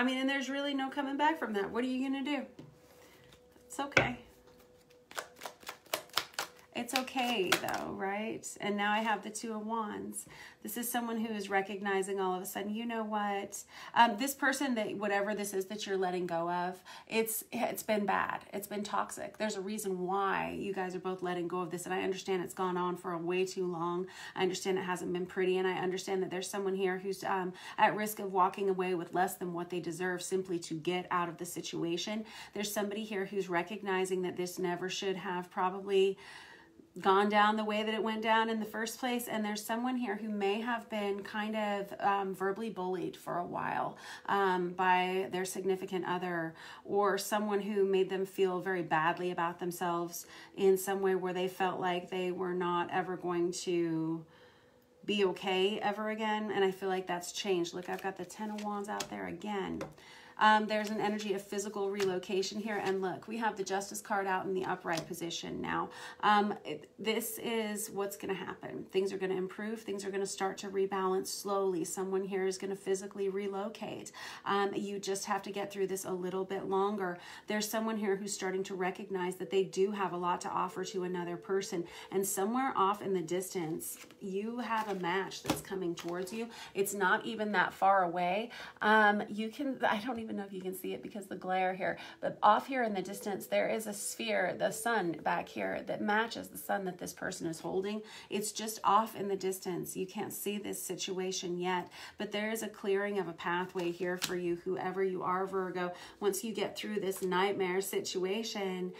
[SPEAKER 1] mean, and there's really no coming back from that. What are you going to do? It's okay. It's okay, though, right? And now I have the Two of Wands. This is someone who is recognizing all of a sudden, you know what? This person, that whatever this is that you're letting go of, it's been bad. It's been toxic. There's a reason why you guys are both letting go of this. And I understand it's gone on for way too long. I understand it hasn't been pretty. And I understand that there's someone here who's at risk of walking away with less than what they deserve simply to get out of the situation. There's somebody here who's recognizing that this never should have probably gone down the way that it went down in the first place. And there's someone here who may have been kind of verbally bullied for a while by their significant other, or someone who made them feel very badly about themselves in some way where they felt like they were not ever going to be okay ever again. And I feel like that's changed. Look, I've got the Ten of Wands out there again. There's an energy of physical relocation here. And look, we have the Justice card out in the upright position now. This is what's going to happen. Things are going to improve. Things are going to start to rebalance slowly. Someone here is going to physically relocate. You just have to get through this a little bit longer. There's someone here who's starting to recognize that they do have a lot to offer to another person. And somewhere off in the distance, you have a match that's coming towards you. It's not even that far away. I don't even know if you can see it because the glare here, but off here in the distance there is a sphere, the sun back here, that matches the sun that this person is holding. It's just off in the distance. You can't see this situation yet, but there is a clearing of a pathway here for you, whoever you are, Virgo. Once you get through this nightmare situation,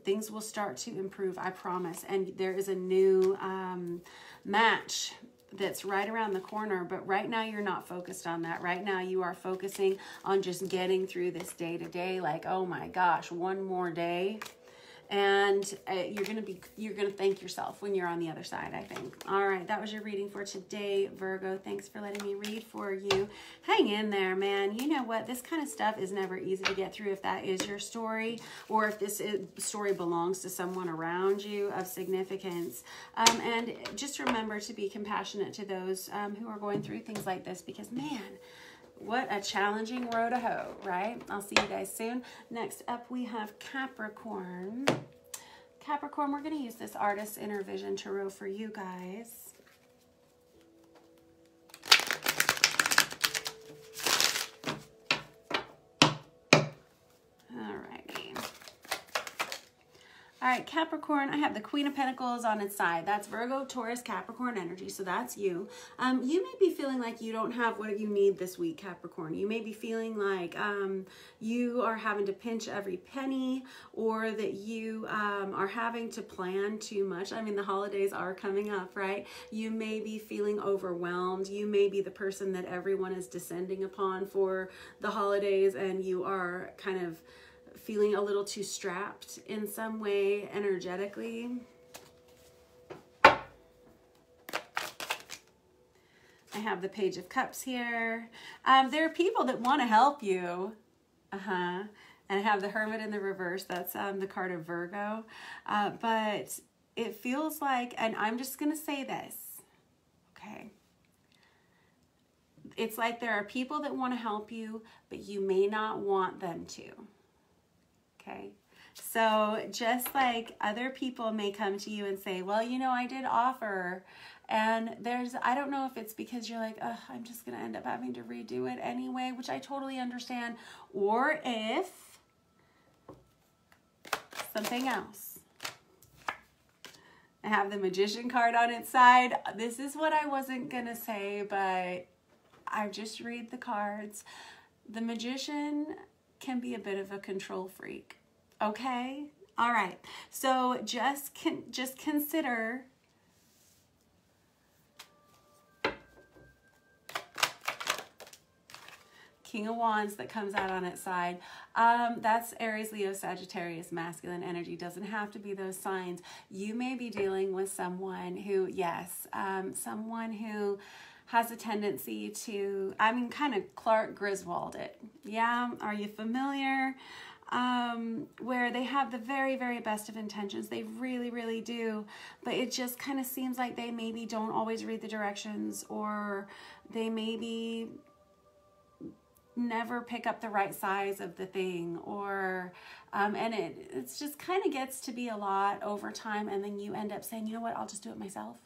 [SPEAKER 1] things will start to improve, I promise. And there is a new match that's right around the corner, but right now you're not focused on that. Right now you are focusing on just getting through this day to day, like, oh my gosh, one more day. And you're gonna thank yourself when you're on the other side, I think. All right, that was your reading for today, Virgo. Thanks for letting me read for you. Hang in there, man. You know what? This kind of stuff is never easy to get through if that is your story, or if this story belongs to someone around you of significance. And just remember to be compassionate to those who are going through things like this, because, man, what a challenging road to hoe, right? I'll see you guys soon. Next up, we have Capricorn. Capricorn, we're going to use this Artist's Inner Vision Tarot for you guys. All right, Capricorn, I have the Queen of Pentacles on its side. That's Virgo, Taurus, Capricorn energy, so that's you. You may be feeling like you don't have what you need this week, Capricorn. You may be feeling like you are having to pinch every penny, or that you are having to plan too much. I mean, the holidays are coming up, right? You may be feeling overwhelmed. You may be the person that everyone is descending upon for the holidays, and you are kind of feeling a little too strapped in some way energetically. I have the Page of Cups here. There are people that want to help you. And I have the Hermit in the reverse. That's the card of Virgo. But it feels like, and I'm just going to say this, okay? It's like there are people that want to help you, but you may not want them to, okay? So just like other people may come to you and say, well, you know, I did offer, and I don't know if it's because you're like, oh, I'm just going to end up having to redo it anyway, which I totally understand, or if something else. I have the Magician card on its side. This is what I wasn't going to say, but I just read the cards. The Magician can be a bit of a control freak. Okay? All right. So just consider King of Wands that comes out on its side. That's Aries, Leo, Sagittarius, masculine energy. Doesn't have to be those signs. You may be dealing with someone who, yes, someone who has a tendency to, I mean, kind of Clark Griswold it. Yeah, are you familiar? Where they have the very, very best of intentions. They really, really do. But it just kind of seems like they maybe don't always read the directions, or they maybe never pick up the right size of the thing, or and it's just kind of gets to be a lot over time, and then you end up saying, you know what, I'll just do it myself.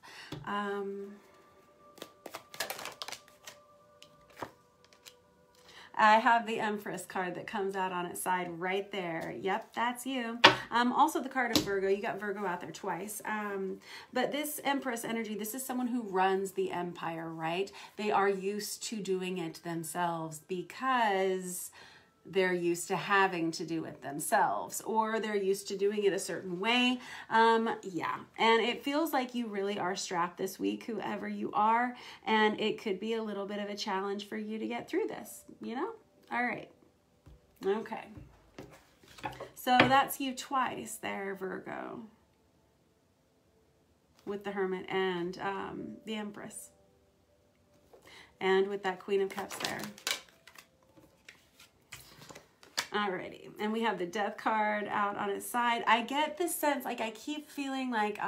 [SPEAKER 1] I have the Empress card that comes out on its side right there. Yep, that's you. Also the card of Virgo. You got Virgo out there twice. But this Empress energy, this is someone who runs the empire, right? They are used to doing it themselves because they're used to having to do it themselves, or they're used to doing it a certain way. Yeah, and it feels like you really are strapped this week, whoever you are, and it could be a little bit of a challenge for you to get through this, you know? All right. Okay. So that's you twice there, Virgo, with the Hermit and the Empress, and with that Queen of Cups there. Alrighty, and we have the Death card out on its side. I get this sense, like I keep feeling like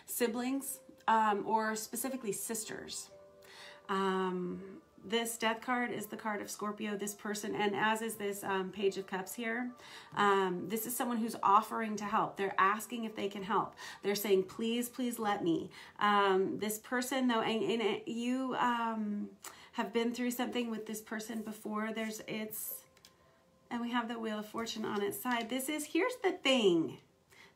[SPEAKER 1] siblings, or specifically sisters. This Death card is the card of Scorpio, this person, and as is this Page of Cups here. This is someone who's offering to help. They're asking if they can help. They're saying, please, please let me. This person, though, and you have been through something with this person before. And we have the Wheel of Fortune on its side. Here's the thing.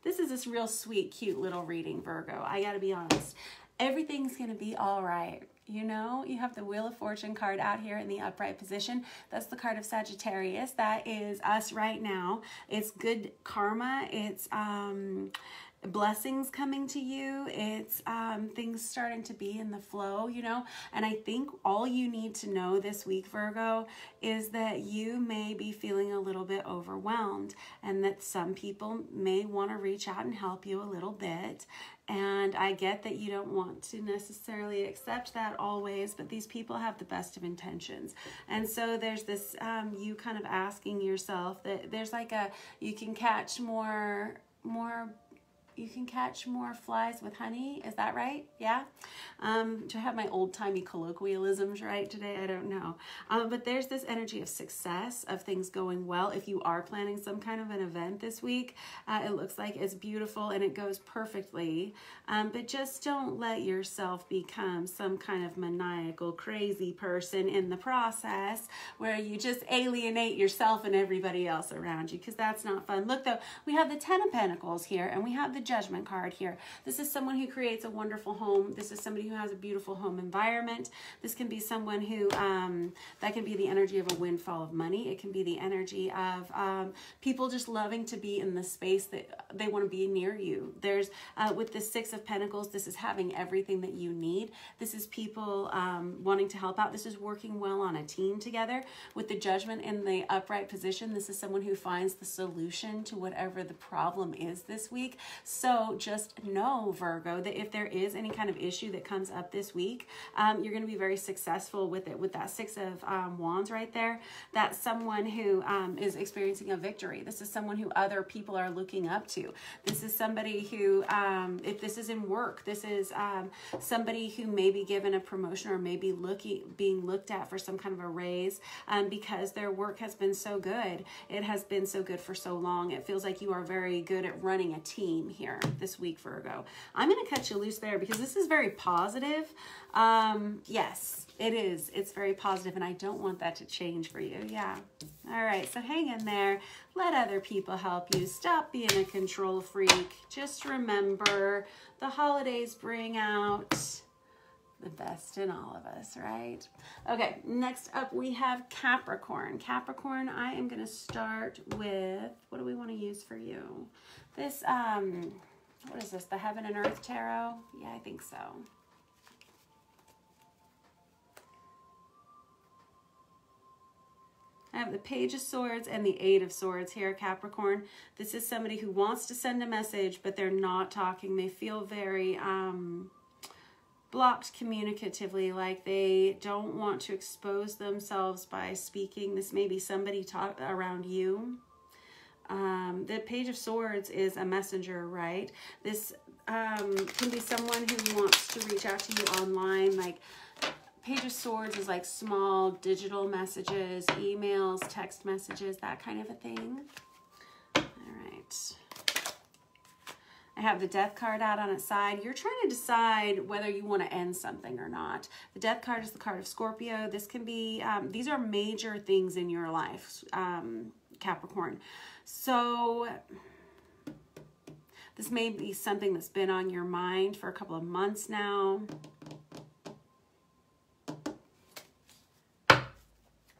[SPEAKER 1] This is this real sweet, cute little reading, Virgo. I gotta be honest. Everything's gonna be all right. You know, you have the Wheel of Fortune card out here in the upright position. That's the card of Sagittarius. That is us right now. It's good karma. It's blessings coming to you. It's things starting to be in the flow, you know. And I think all you need to know this week, Virgo, is that you may be feeling a little bit overwhelmed, and that some people may want to reach out and help you a little bit. And I get that you don't want to necessarily accept that always, but these people have the best of intentions. And so there's this, you kind of asking yourself that there's like you can catch more flies with honey. Is that right? Yeah. Do I have my old-timey colloquialisms right today? I don't know. But there's this energy of success, of things going well. If you are planning some kind of an event this week, it looks like it's beautiful and it goes perfectly. But just don't let yourself become some kind of maniacal, crazy person in the process where you just alienate yourself and everybody else around you, because that's not fun. Look, though, we have the Ten of Pentacles here, and we have the Judgment card here. This is someone who creates a wonderful home. This is somebody who has a beautiful home environment. This can be someone who, that can be the energy of a windfall of money. It can be the energy of people just loving to be in the space that they want to be near you. There's, with the Six of Pentacles, this is having everything that you need. This is people wanting to help out. This is working well on a team together. With the Judgment in the upright position, this is someone who finds the solution to whatever the problem is this week. So just know, Virgo, that if there is any kind of issue that comes up this week, you're going to be very successful with it. With that Six of Wands right there, that's someone who is experiencing a victory. This is someone who other people are looking up to. This is somebody who, if this is in work, this is somebody who may be given a promotion or maybe being looked at for some kind of a raise because their work has been so good. It has been so good for so long. It feels like you are very good at running a team here this week, Virgo. I'm going to cut you loose there because this is very positive. Yes, it is. It's very positive, and I don't want that to change for you. Yeah. All right, so hang in there. Let other people help you. Stop being a control freak. Just remember, the holidays bring out the best in all of us, right? Okay, next up we have Capricorn. Capricorn, I am going to start with, what do we want to use for you? This, what is this, the Heaven and Earth Tarot? Yeah, I think so. I have the Page of Swords and the Eight of Swords here, Capricorn. This is somebody who wants to send a message, but they're not talking. They feel very blocked communicatively, like they don't want to expose themselves by speaking. This may be somebody around you. The Page of Swords is a messenger, right? This can be someone who wants to reach out to you online, like Page of Swords is like small digital messages, emails, text messages, that kind of a thing. All right. I have the Death card out on its side. You're trying to decide whether you want to end something or not. The Death card is the card of Scorpio. This can be, these are major things in your life, Capricorn. So this may be something that's been on your mind for a couple of months now.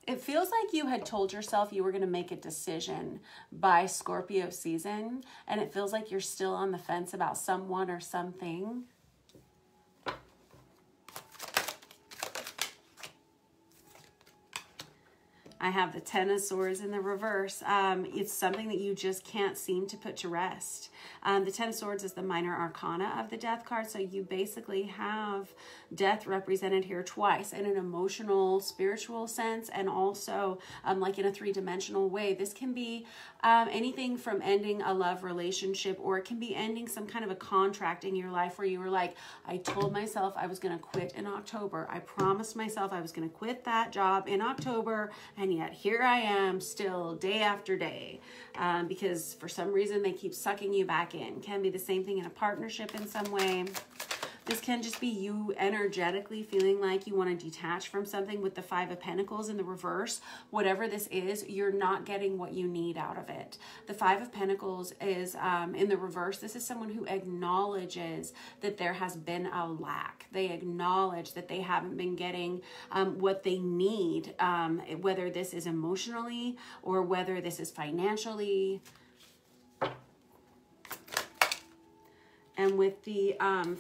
[SPEAKER 1] It feels like you had told yourself you were going to make a decision by Scorpio season, and it feels like you're still on the fence about someone or something. I have the Ten of Swords in the reverse. It's something that you just can't seem to put to rest. The Ten of Swords is the minor arcana of the Death card, so you basically have death represented here twice in an emotional, spiritual sense, and also like in a three-dimensional way. This can be anything from ending a love relationship, or it can be ending some kind of a contract in your life where you were like, I told myself I was going to quit in October. I promised myself I was going to quit that job in October, and yet here I am still day after day because for some reason they keep sucking you back in. Can be the same thing in a partnership in some way. This can just be you energetically feeling like you want to detach from something with the Five of Pentacles in the reverse. Whatever this is, you're not getting what you need out of it. The Five of Pentacles is in the reverse. This is someone who acknowledges that there has been a lack. They acknowledge that they haven't been getting what they need, whether this is emotionally or whether this is financially. And with the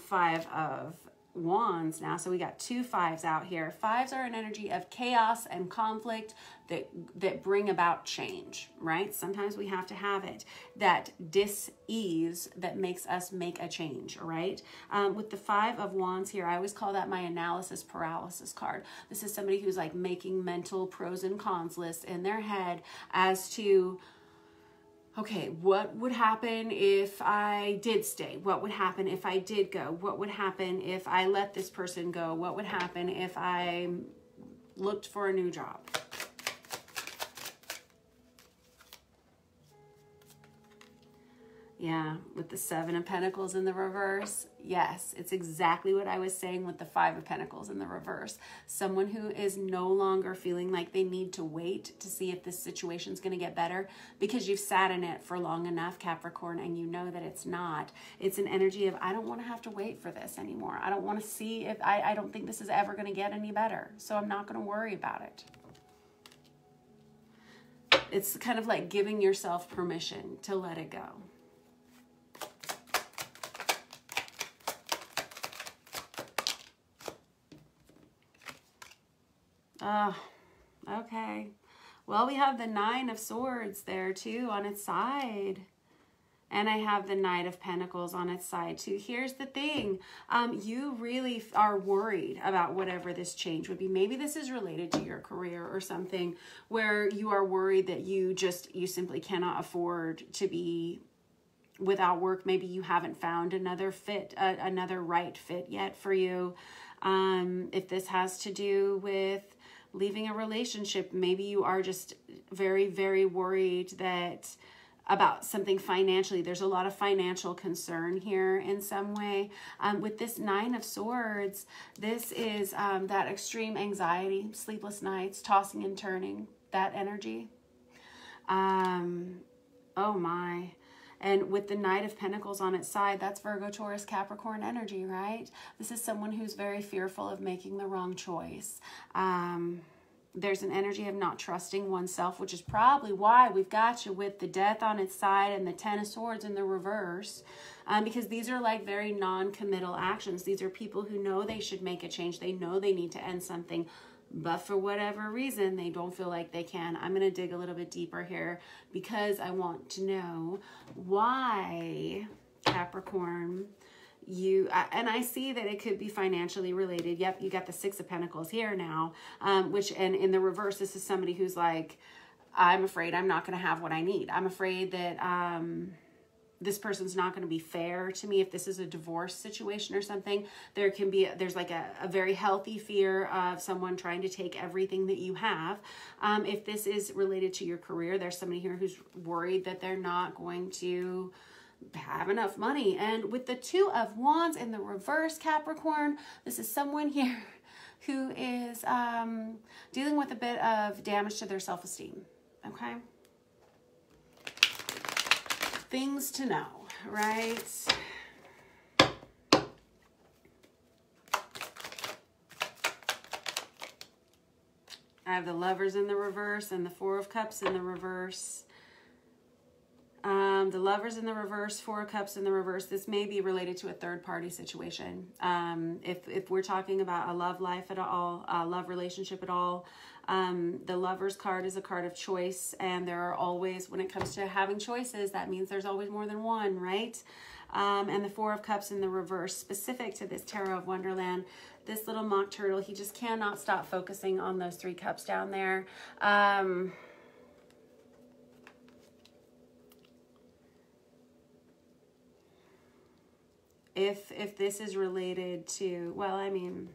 [SPEAKER 1] Five of Wands now, so we got two fives out here. Fives are an energy of chaos and conflict that bring about change, right? Sometimes we have to have it. That dis-ease that makes us make a change, right? With the Five of Wands here, I always call that my analysis paralysis card. This is somebody who's like making mental pros and cons lists in their head as to, okay, what would happen if I did stay? What would happen if I did go? What would happen if I let this person go? What would happen if I looked for a new job? Yeah, with the Seven of Pentacles in the reverse. Yes, it's exactly what I was saying with the Five of Pentacles in the reverse. Someone who is no longer feeling like they need to wait to see if this situation's going to get better because you've sat in it for long enough, Capricorn, and you know that it's not. It's an energy of, I don't want to have to wait for this anymore. I don't want to see if, I don't think this is ever going to get any better, so I'm not going to worry about it. It's kind of like giving yourself permission to let it go. Oh, okay. Well, we have the Nine of Swords there too on its side. And I have the Knight of Pentacles on its side too. Here's the thing. You really are worried about whatever this change would be. Maybe this is related to your career or something where you are worried that you simply cannot afford to be without work. Maybe you haven't found another right fit yet for you. If this has to do with leaving a relationship, maybe you are just very, very worried about something financially. There's a lot of financial concern here in some way. With this Nine of Swords, this is that extreme anxiety, sleepless nights, tossing and turning, that energy. Oh my. And with the Knight of Pentacles on its side, that's Virgo, Taurus, Capricorn energy, right? This is someone who's very fearful of making the wrong choice. There's an energy of not trusting oneself, which is probably why we've got you with the Death on its side and the Ten of Swords in the reverse. Because these are like very non-committal actions. These are people who know they should make a change. They know they need to end something, but for whatever reason, they don't feel like they can. I'm going to dig a little bit deeper here because I want to know why, Capricorn, and I see that it could be financially related. Yep, you got the Six of Pentacles here now, and in the reverse, this is somebody who's like, I'm afraid I'm not going to have what I need. I'm afraid that this person's not going to be fair to me. If this is a divorce situation or something, there's like a very healthy fear of someone trying to take everything that you have. If this is related to your career, there's somebody here who's worried that they're not going to have enough money. And with the Two of Wands in the reverse, Capricorn, this is someone here who is dealing with a bit of damage to their self-esteem. Okay? Things to know, right? I have the Lovers in the reverse and the Four of Cups in the reverse. The Lovers in the reverse, Four of Cups in the reverse. This may be related to a third-party situation. If we're talking about a love life at all, a love relationship at all, the Lovers card is a card of choice, and there are always, when it comes to having choices, that means there's always more than one, right? And the Four of Cups in the reverse, specific to this Tarot of Wonderland, this little mock turtle, he just cannot stop focusing on those three cups down there. If this is related to, well, I mean,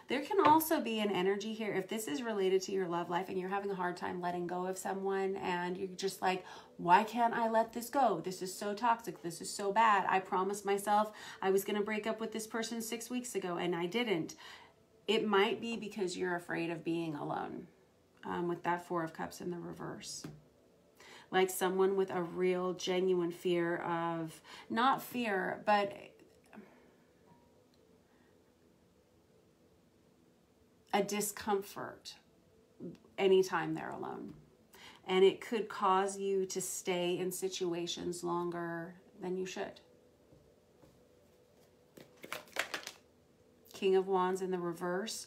[SPEAKER 1] there can also be an energy here. If this is related to your love life and you're having a hard time letting go of someone and you're just like, why can't I let this go? This is so toxic. This is so bad. I promised myself I was going to break up with this person 6 weeks ago and I didn't. It might be because you're afraid of being alone, with that Four of Cups in the reverse. Like someone with a real genuine fear of, not fear, but a discomfort anytime they're alone. And it could cause you to stay in situations longer than you should. King of Wands in the reverse.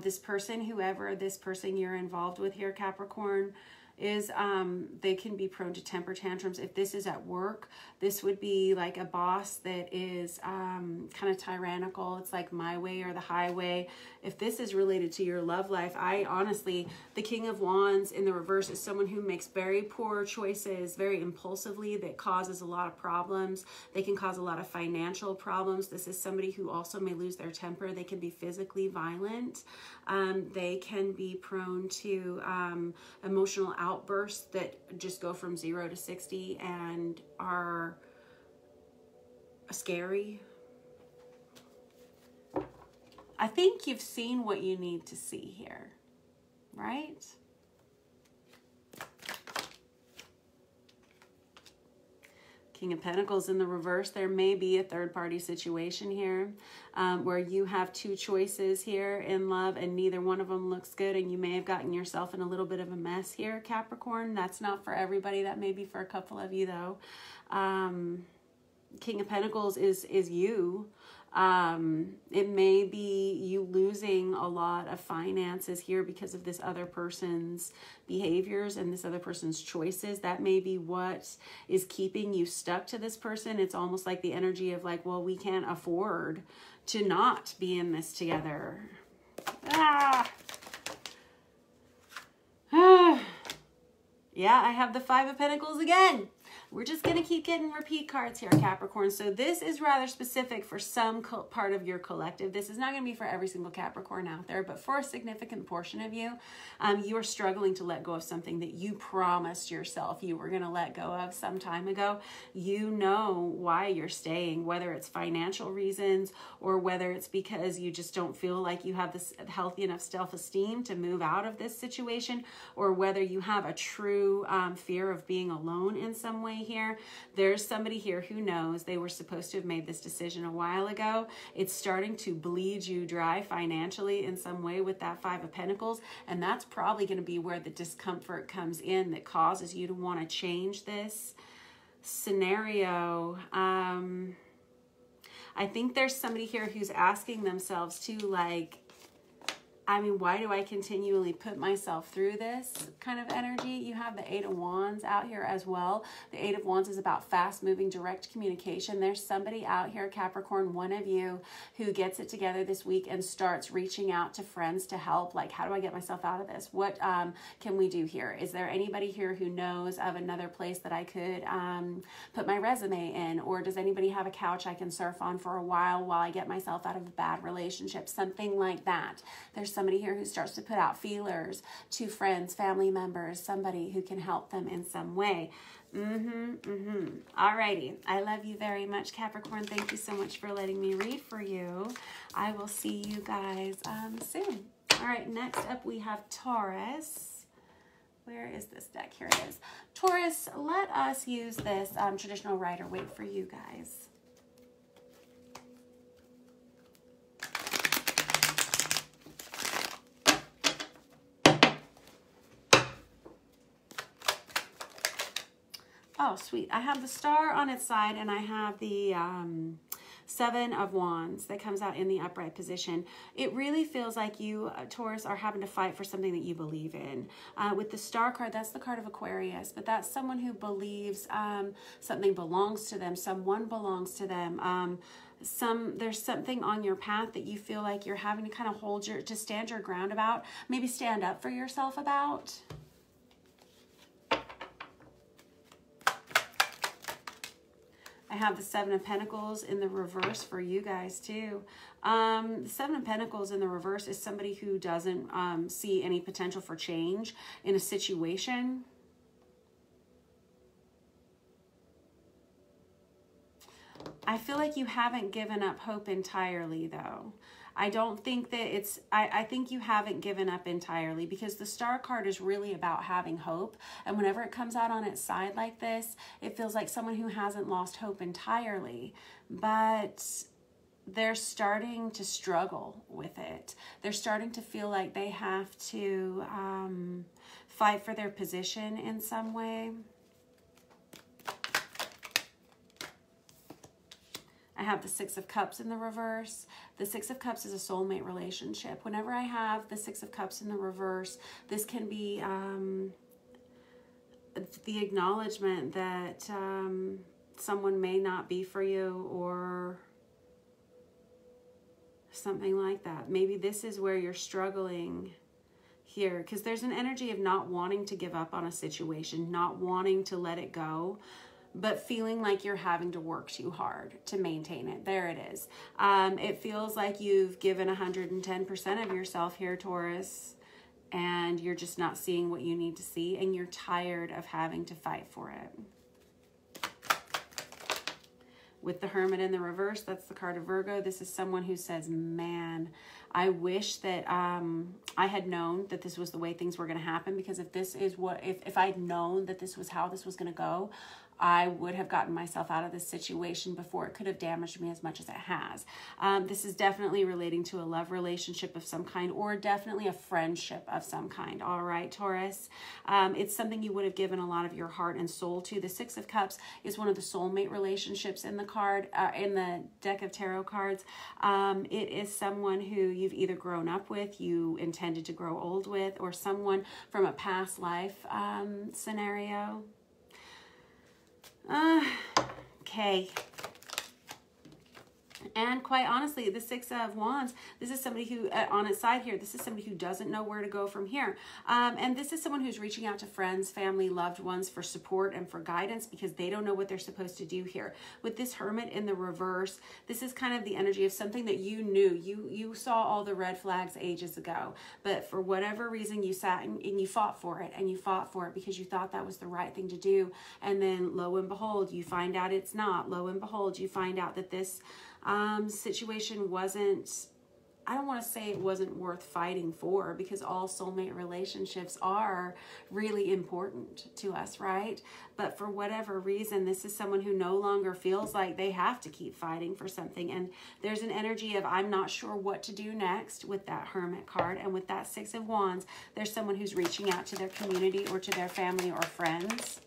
[SPEAKER 1] This person, whoever this person you're involved with here, Capricorn, is they can be prone to temper tantrums. If this is at work, this would be like a boss that is kind of tyrannical. It's like my way or the highway. If this is related to your love life, I honestly, the King of Wands in the reverse is someone who makes very poor choices, very impulsively, that causes a lot of problems. They can cause a lot of financial problems. This is somebody who also may lose their temper. They can be physically violent. They can be prone to emotional outbursts that just go from 0 to 60 and are scary. I think you've seen what you need to see here, right? King of Pentacles in the reverse. There may be a third-party situation here where you have two choices here in love and neither one of them looks good, and you may have gotten yourself in a little bit of a mess here, Capricorn. That's not for everybody. That may be for a couple of you, though. King of Pentacles is you. It may be you losing a lot of finances here because of this other person's behaviors and this other person's choices. That may be what is keeping you stuck to this person. It's almost like the energy of like, well, we can't afford to not be in this together. Yeah, I have the Five of Pentacles again. We're just going to keep getting repeat cards here, Capricorn. So this is rather specific for some part of your collective. This is not going to be for every single Capricorn out there, but for a significant portion of you, you are struggling to let go of something that you promised yourself you were going to let go of some time ago. You know why you're staying, whether it's financial reasons or whether it's because you just don't feel like you have this healthy enough self-esteem to move out of this situation, or whether you have a true fear of being alone in some way here. There's somebody here who knows they were supposed to have made this decision a while ago. It's starting to bleed you dry financially in some way with that Five of Pentacles, and that's probably going to be where the discomfort comes in that causes you to want to change this scenario. I think there's somebody here who's asking themselves too, like, I mean, why do I continually put myself through this kind of energy? You have the Eight of Wands out here as well. The Eight of Wands is about fast-moving, direct communication. There's somebody out here, Capricorn, one of you, who gets it together this week and starts reaching out to friends to help. Like, how do I get myself out of this? What can we do here? Is there anybody here who knows of another place that I could put my resume in? Or does anybody have a couch I can surf on for a while I get myself out of a bad relationship? Something like that. There's somebody here who starts to put out feelers to friends, family members, somebody who can help them in some way. Alrighty. I love you very much, Capricorn. Thank you so much for letting me read for you. I will see you guys soon. All right, next up we have Taurus. Where is this deck? Here it is. Taurus, let us use this traditional Rider-Waite for you guys. Oh, sweet. I have the Star on its side, and I have the Seven of Wands that comes out in the upright position. It really feels like you, Taurus, are having to fight for something that you believe in. With the Star card, that's the card of Aquarius, but that's someone who believes something belongs to them, someone belongs to them. There's something on your path that you feel like you're having to kind of to stand your ground about, maybe stand up for yourself about. I have the Seven of Pentacles in the reverse for you guys too. The Seven of Pentacles in the reverse is somebody who doesn't see any potential for change in a situation. I feel like you haven't given up hope entirely though. I don't think that it's, I think you haven't given up entirely, because the Star card is really about having hope. And whenever it comes out on its side like this, it feels like someone who hasn't lost hope entirely, but they're starting to struggle with it. They're starting to feel like they have to fight for their position in some way. I have the Six of Cups in the reverse. The Six of Cups is a soulmate relationship. Whenever I have the Six of Cups in the reverse, this can be the acknowledgement that someone may not be for you, or something like that. Maybe this is where you're struggling here, because there's an energy of not wanting to give up on a situation, not wanting to let it go, but feeling like you're having to work too hard to maintain it. There it is. It feels like you've given 110% of yourself here, Taurus, and you're just not seeing what you need to see, and you're tired of having to fight for it. With the Hermit in the reverse, that's the card of Virgo. This is someone who says, man, I wish that I had known that this was the way things were going to happen, because if this is what, if I'd known that this was how this was going to go, I would have gotten myself out of this situation before it could have damaged me as much as it has. This is definitely relating to a love relationship of some kind, or definitely a friendship of some kind. All right, Taurus. It's something you would have given a lot of your heart and soul to. The Six of Cups is one of the soulmate relationships in the card, in the deck of tarot cards. It is someone who you've either grown up with, you intended to grow old with, or someone from a past life scenario. Okay. And quite honestly, the Six of Wands, this is somebody who, on its side here, this is somebody who doesn't know where to go from here. And this is someone who's reaching out to friends, family, loved ones for support and for guidance because they don't know what they're supposed to do here. With this Hermit in the reverse, this is kind of the energy of something that you knew. You saw all the red flags ages ago, but for whatever reason, you sat and you fought for it, and you fought for it because you thought that was the right thing to do. And then lo and behold, you find out it's not. Lo and behold, you find out that this situation wasn't, I don't want to say it wasn't worth fighting for, because all soulmate relationships are really important to us, right? But for whatever reason, this is someone who no longer feels like they have to keep fighting for something. And there's an energy of, I'm not sure what to do next with that Hermit card. And with that Six of Wands, there's someone who's reaching out to their community or to their family or friends.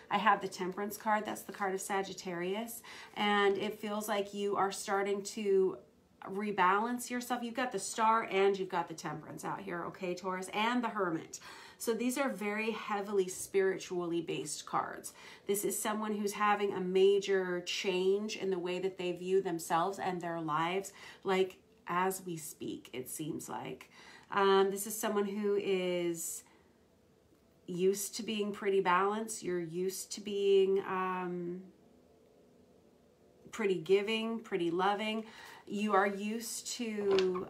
[SPEAKER 1] I have the Temperance card. That's the card of Sagittarius. And it feels like you are starting to rebalance yourself. You've got the Star and you've got the Temperance out here, okay, Taurus, and the Hermit. So these are very heavily spiritually based cards. This is someone who's having a major change in the way that they view themselves and their lives, like as we speak, it seems like. This is someone who is used to being pretty balanced. You're used to being pretty giving, pretty loving. You are used to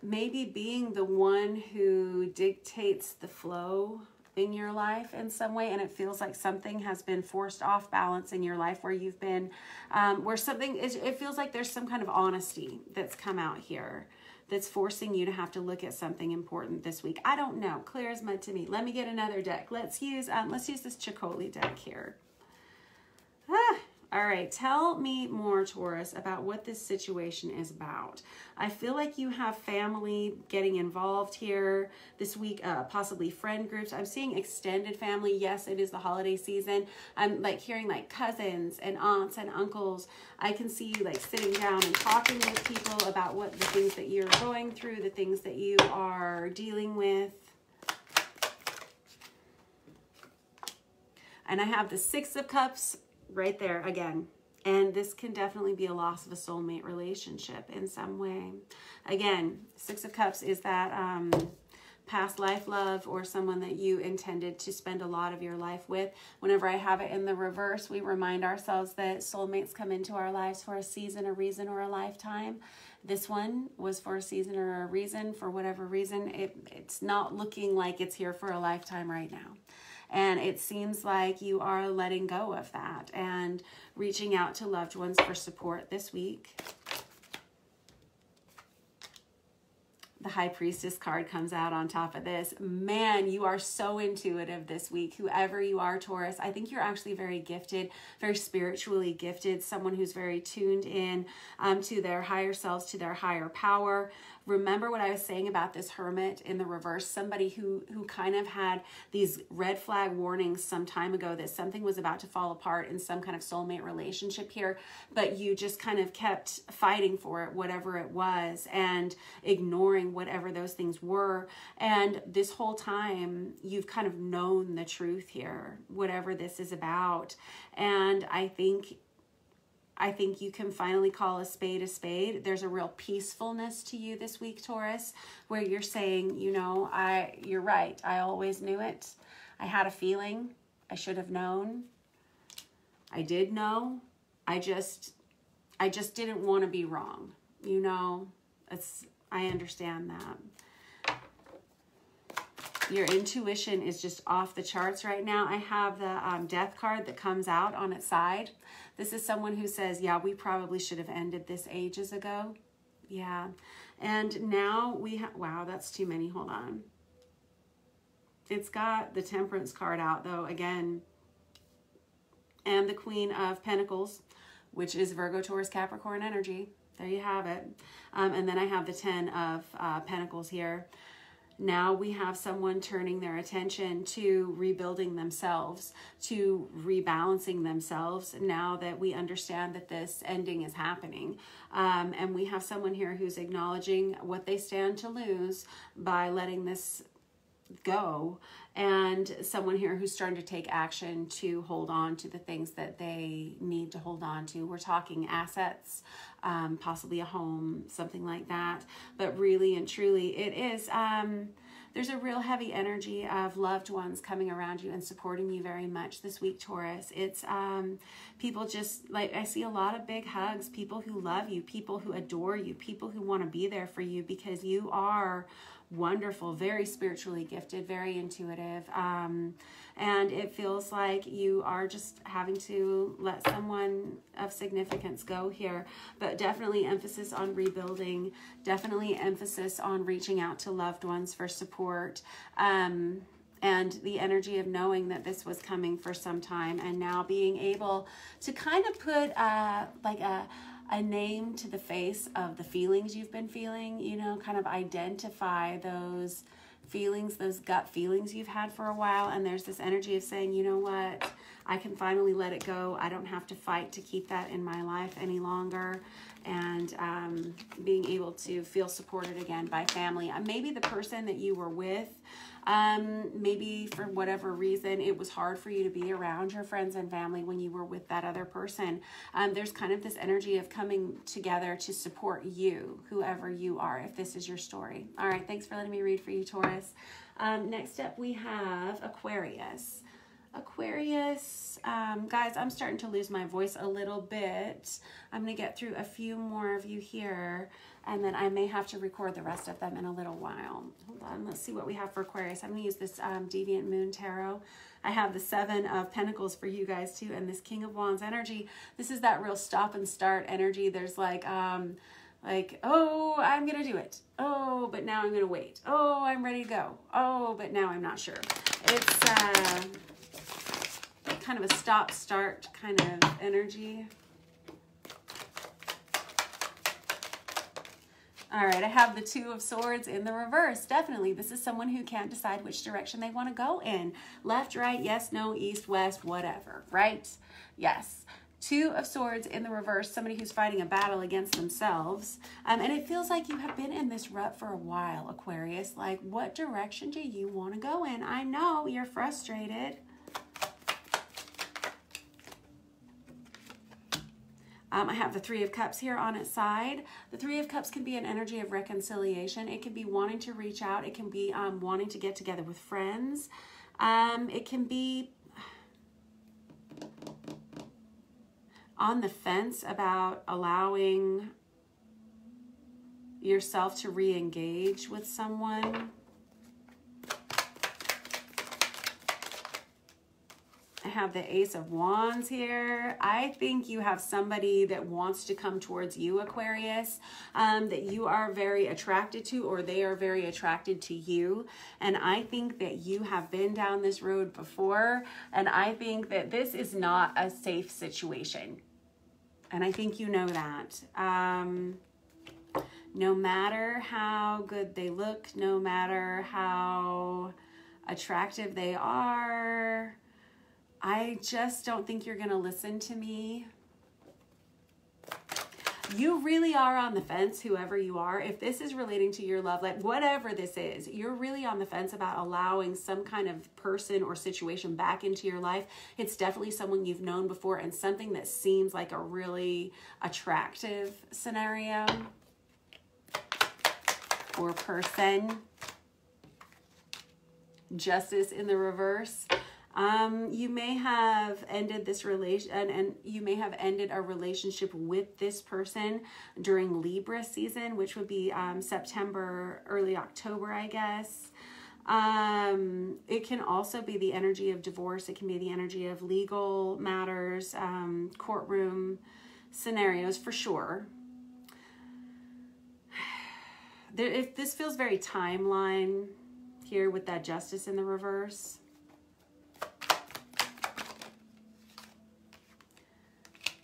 [SPEAKER 1] maybe being the one who dictates the flow in your life in some way, and it feels like something has been forced off balance in your life where you've been, where something is, it feels like there's some kind of honesty that's come out here that's forcing you to have to look at something important this week. I don't know. Clear as mud to me. Let me get another deck. Let's use this Chicoli deck here. All right, tell me more, Taurus, about what this situation is about. I feel like you have family getting involved here this week, possibly friend groups. I'm seeing extended family. Yes, it is the holiday season. I'm like hearing like cousins and aunts and uncles. I can see you like sitting down and talking with people about what the things that you're going through, the things that you are dealing with. And I have the Six of Cups right there again. And this can definitely be a loss of a soulmate relationship in some way. Again, Six of Cups is that past life love or someone that you intended to spend a lot of your life with. Whenever I have it in the reverse, we remind ourselves that soulmates come into our lives for a season, a reason, or a lifetime. This one was for a season or a reason. For whatever reason, it's not looking like it's here for a lifetime right now. And it seems like you are letting go of that and reaching out to loved ones for support this week. The High Priestess card comes out on top of this. Man, you are so intuitive this week. Whoever you are, Taurus, I think you're actually very gifted, very spiritually gifted, someone who's very tuned in to their higher selves, to their higher power. Remember what I was saying about this Hermit in the reverse, somebody who kind of had these red flag warnings some time ago that something was about to fall apart in some kind of soulmate relationship here, but you just kind of kept fighting for it, whatever it was, and ignoring whatever those things were. And this whole time, you've kind of known the truth here, whatever this is about. And I think you can finally call a spade a spade. There's a real peacefulness to you this week, Taurus, where you're saying, you know, you're right. I always knew it. I had a feeling. I should have known. I did know. I just didn't want to be wrong. You know, I understand that. Your intuition is just off the charts right now. I have the Death card that comes out on its side. This is someone who says, yeah, we probably should have ended this ages ago. Yeah. And now we have, wow, that's too many. Hold on. It's got the Temperance card out though, again, and the Queen of Pentacles, which is Virgo, Taurus, Capricorn energy. There you have it. And then I have the 10 of Pentacles here. Now we have someone turning their attention to rebuilding themselves, to rebalancing themselves, now that we understand that this ending is happening. And we have someone here who's acknowledging what they stand to lose by letting this go, and someone here who's starting to take action to hold on to the things that they need to hold on to. We're talking assets, possibly a home, something like that. But really and truly, it is, there's a real heavy energy of loved ones coming around you and supporting you very much this week, Taurus. It's people just, like, I see a lot of big hugs, people who love you, people who adore you, people who want to be there for you because you are wonderful, very spiritually gifted, very intuitive, and it feels like you are just having to let someone of significance go here. But definitely emphasis on rebuilding, definitely emphasis on reaching out to loved ones for support, and the energy of knowing that this was coming for some time, and now being able to kind of put like a name to the face of the feelings you've been feeling, you know, kind of identify those feelings, those gut feelings you've had for a while. And there's this energy of saying, you know what, I can finally let it go. I don't have to fight to keep that in my life any longer. And being able to feel supported again by family. Maybe the person that you were with, maybe for whatever reason, it was hard for you to be around your friends and family when you were with that other person. There's kind of this energy of coming together to support you, whoever you are, if this is your story. All right, thanks for letting me read for you, Taurus. Next up, we have Aquarius. Aquarius, guys, I'm starting to lose my voice a little bit. I'm going to get through a few more of you here, and then I may have to record the rest of them in a little while. Hold on, let's see what we have for Aquarius. I'm going to use this Deviant Moon Tarot. I have the 7 of Pentacles for you guys too, and this King of Wands energy. This is that real stop and start energy. There's like, oh, I'm going to do it. Oh, but now I'm going to wait. Oh, I'm ready to go. Oh, but now I'm not sure. It's kind of a stop-start kind of energy. All right, I have the 2 of Swords in the reverse. Definitely, this is someone who can't decide which direction they want to go in. Left, right, yes, no, east, west, whatever, right? Yes. 2 of Swords in the reverse, somebody who's fighting a battle against themselves. And it feels like you have been in this rut for a while, Aquarius. Like, what direction do you want to go in? I know you're frustrated. I have the 3 of Cups here on its side. The 3 of Cups can be an energy of reconciliation. It can be wanting to reach out. It can be wanting to get together with friends. It can be on the fence about allowing yourself to re-engage with someone. I have the Ace of Wands here. I think you have somebody that wants to come towards you, Aquarius, that you are very attracted to, or they are very attracted to you. And I think that you have been down this road before, and I think that this is not a safe situation. And I think you know that. No matter how good they look, no matter how attractive they are, I just don't think you're going to listen to me. You really are on the fence, whoever you are. If this is relating to your love life, whatever this is, you're really on the fence about allowing some kind of person or situation back into your life. It's definitely someone you've known before and something that seems like a really attractive scenario or person. Justice in the reverse. You may have ended this relation, and you may have ended a relationship with this person during Libra season, which would be September, early October, I guess. It can also be the energy of divorce. It can be the energy of legal matters, courtroom scenarios, for sure. If this feels very timeline here with that Justice in the reverse.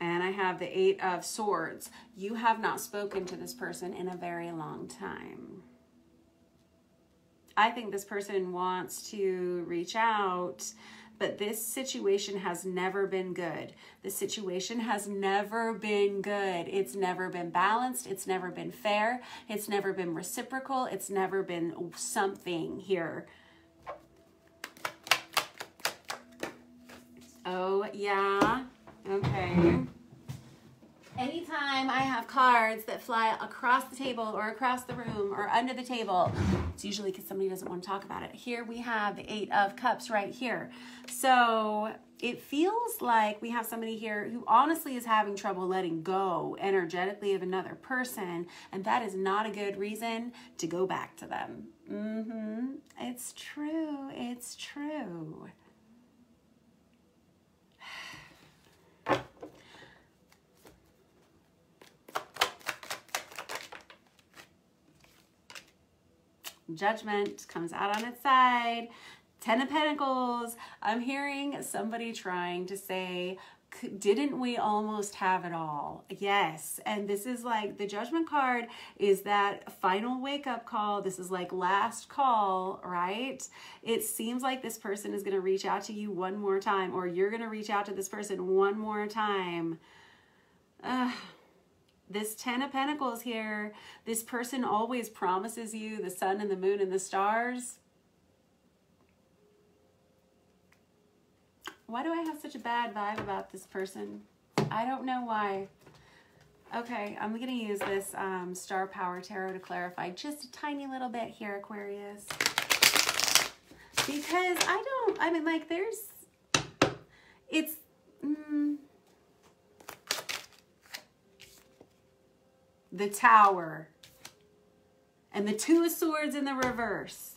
[SPEAKER 1] And I have the 8 of Swords. You have not spoken to this person in a very long time. I think this person wants to reach out, but this situation has never been good. This situation has never been good. It's never been balanced. It's never been fair. It's never been reciprocal. It's never been something here. Oh, yeah. Okay. Anytime I have cards that fly across the table or across the room or under the table, it's usually because somebody doesn't want to talk about it. Here we have the 8 of Cups right here. So it feels like we have somebody here who honestly is having trouble letting go energetically of another person, and that is not a good reason to go back to them. It's true. It's true. Judgment comes out on its side. 10 of Pentacles. I'm hearing somebody trying to say, didn't we almost have it all? Yes. And this is like the Judgment card is that final wake-up call. This is like last call, right? It seems like this person is going to reach out to you one more time, or you're going to reach out to this person one more time. This 10 of Pentacles here, this person always promises you the sun and the moon and the stars. Why do I have such a bad vibe about this person? I don't know why. Okay, I'm going to use this Star Power Tarot to clarify just a tiny little bit here, Aquarius. Because I mean, like, it's... the Tower and the 2 of Swords in the reverse.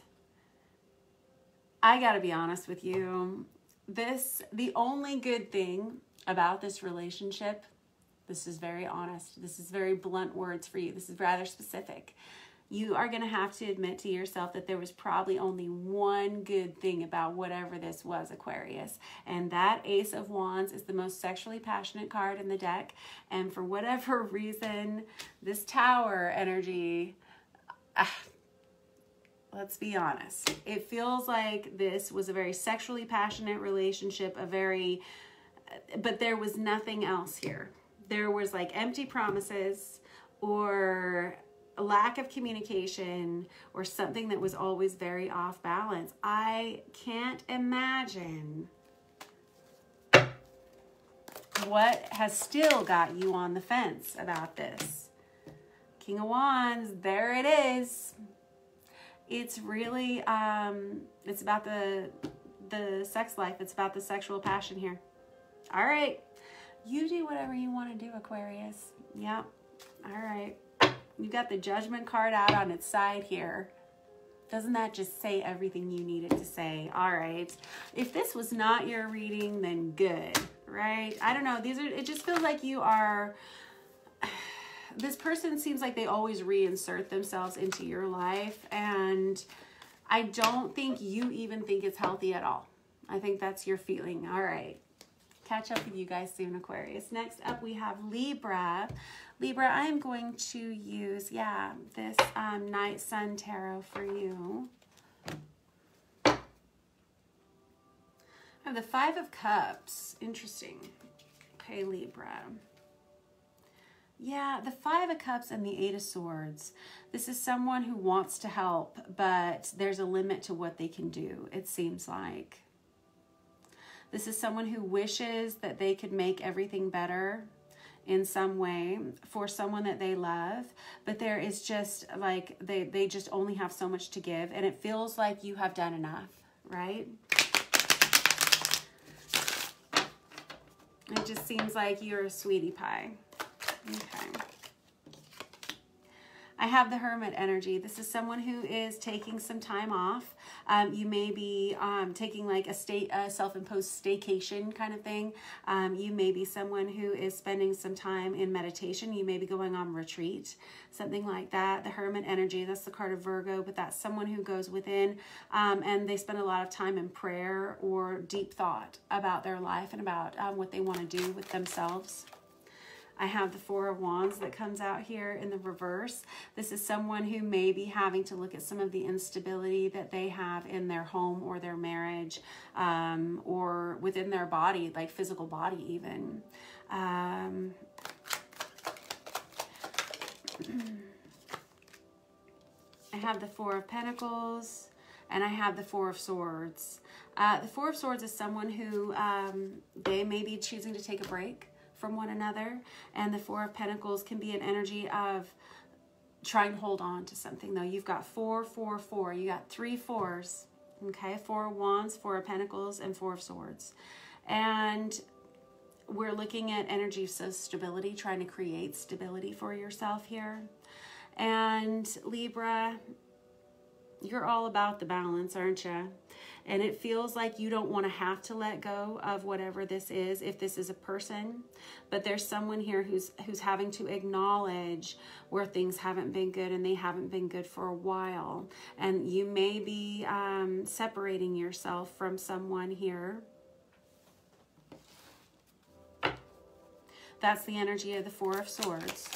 [SPEAKER 1] I gotta be honest with you. The only good thing about this relationship, this is very honest, this is very blunt words for you, this is rather specific. You are gonna have to admit to yourself that there was probably only one good thing about whatever this was, Aquarius. And that Ace of Wands is the most sexually passionate card in the deck. And for whatever reason, this Tower energy, let's be honest. It feels like this was a very sexually passionate relationship, but there was nothing else here. There was like empty promises or a lack of communication or something that was always very off balance. I can't imagine what has still got you on the fence about this. King of Wands, there it is. It's really, it's about the sex life. It's about the sexual passion here. All right. You do whatever you want to do, Aquarius. Yep. All right. You got the Judgment card out on its side here. Doesn't that just say everything you needed to say? All right. If this was not your reading, then good, right? I don't know. It just feels like you are, this person seems like they always reinsert themselves into your life. And I don't think you even think it's healthy at all. I think that's your feeling. All right. Catch up with you guys soon, Aquarius. Next up, we have Libra. Libra, I am going to use, this Night Sun Tarot for you. I have the 5 of Cups. Interesting. Okay, Libra. Yeah, the 5 of Cups and the 8 of Swords. This is someone who wants to help, but there's a limit to what they can do, it seems like. This is someone who wishes that they could make everything better in some way for someone that they love, but there is just like, they just only have so much to give, and it feels like you have done enough, right? It just seems like you're a sweetie pie. Okay. I have the Hermit energy. This is someone who is taking some time off. You may be taking like a self-imposed staycation kind of thing. You may be someone who is spending some time in meditation. You may be going on retreat, something like that. The Hermit energy, that's the card of Virgo, but that's someone who goes within and they spend a lot of time in prayer or deep thought about their life and about what they want to do with themselves. I have the Four of Wands that comes out here in the reverse. This is someone who may be having to look at some of the instability that they have in their home or their marriage or within their body, like physical body even. I have the Four of Pentacles and I have the Four of Swords. The Four of Swords is someone who they may be choosing to take a break from one another, and the Four of Pentacles can be an energy of trying to hold on to something. Though you've got 4, 4, 4. You got 3 fours. Okay, 4 of Wands, 4 of Pentacles, and 4 of Swords. And we're looking at energy of stability, trying to create stability for yourself here. And Libra, you're all about the balance, aren't you? And it feels like you don't want to have to let go of whatever this is, if this is a person. But there's someone here who's having to acknowledge where things haven't been good and they haven't been good for a while. And you may be separating yourself from someone here. That's the energy of the Four of Swords.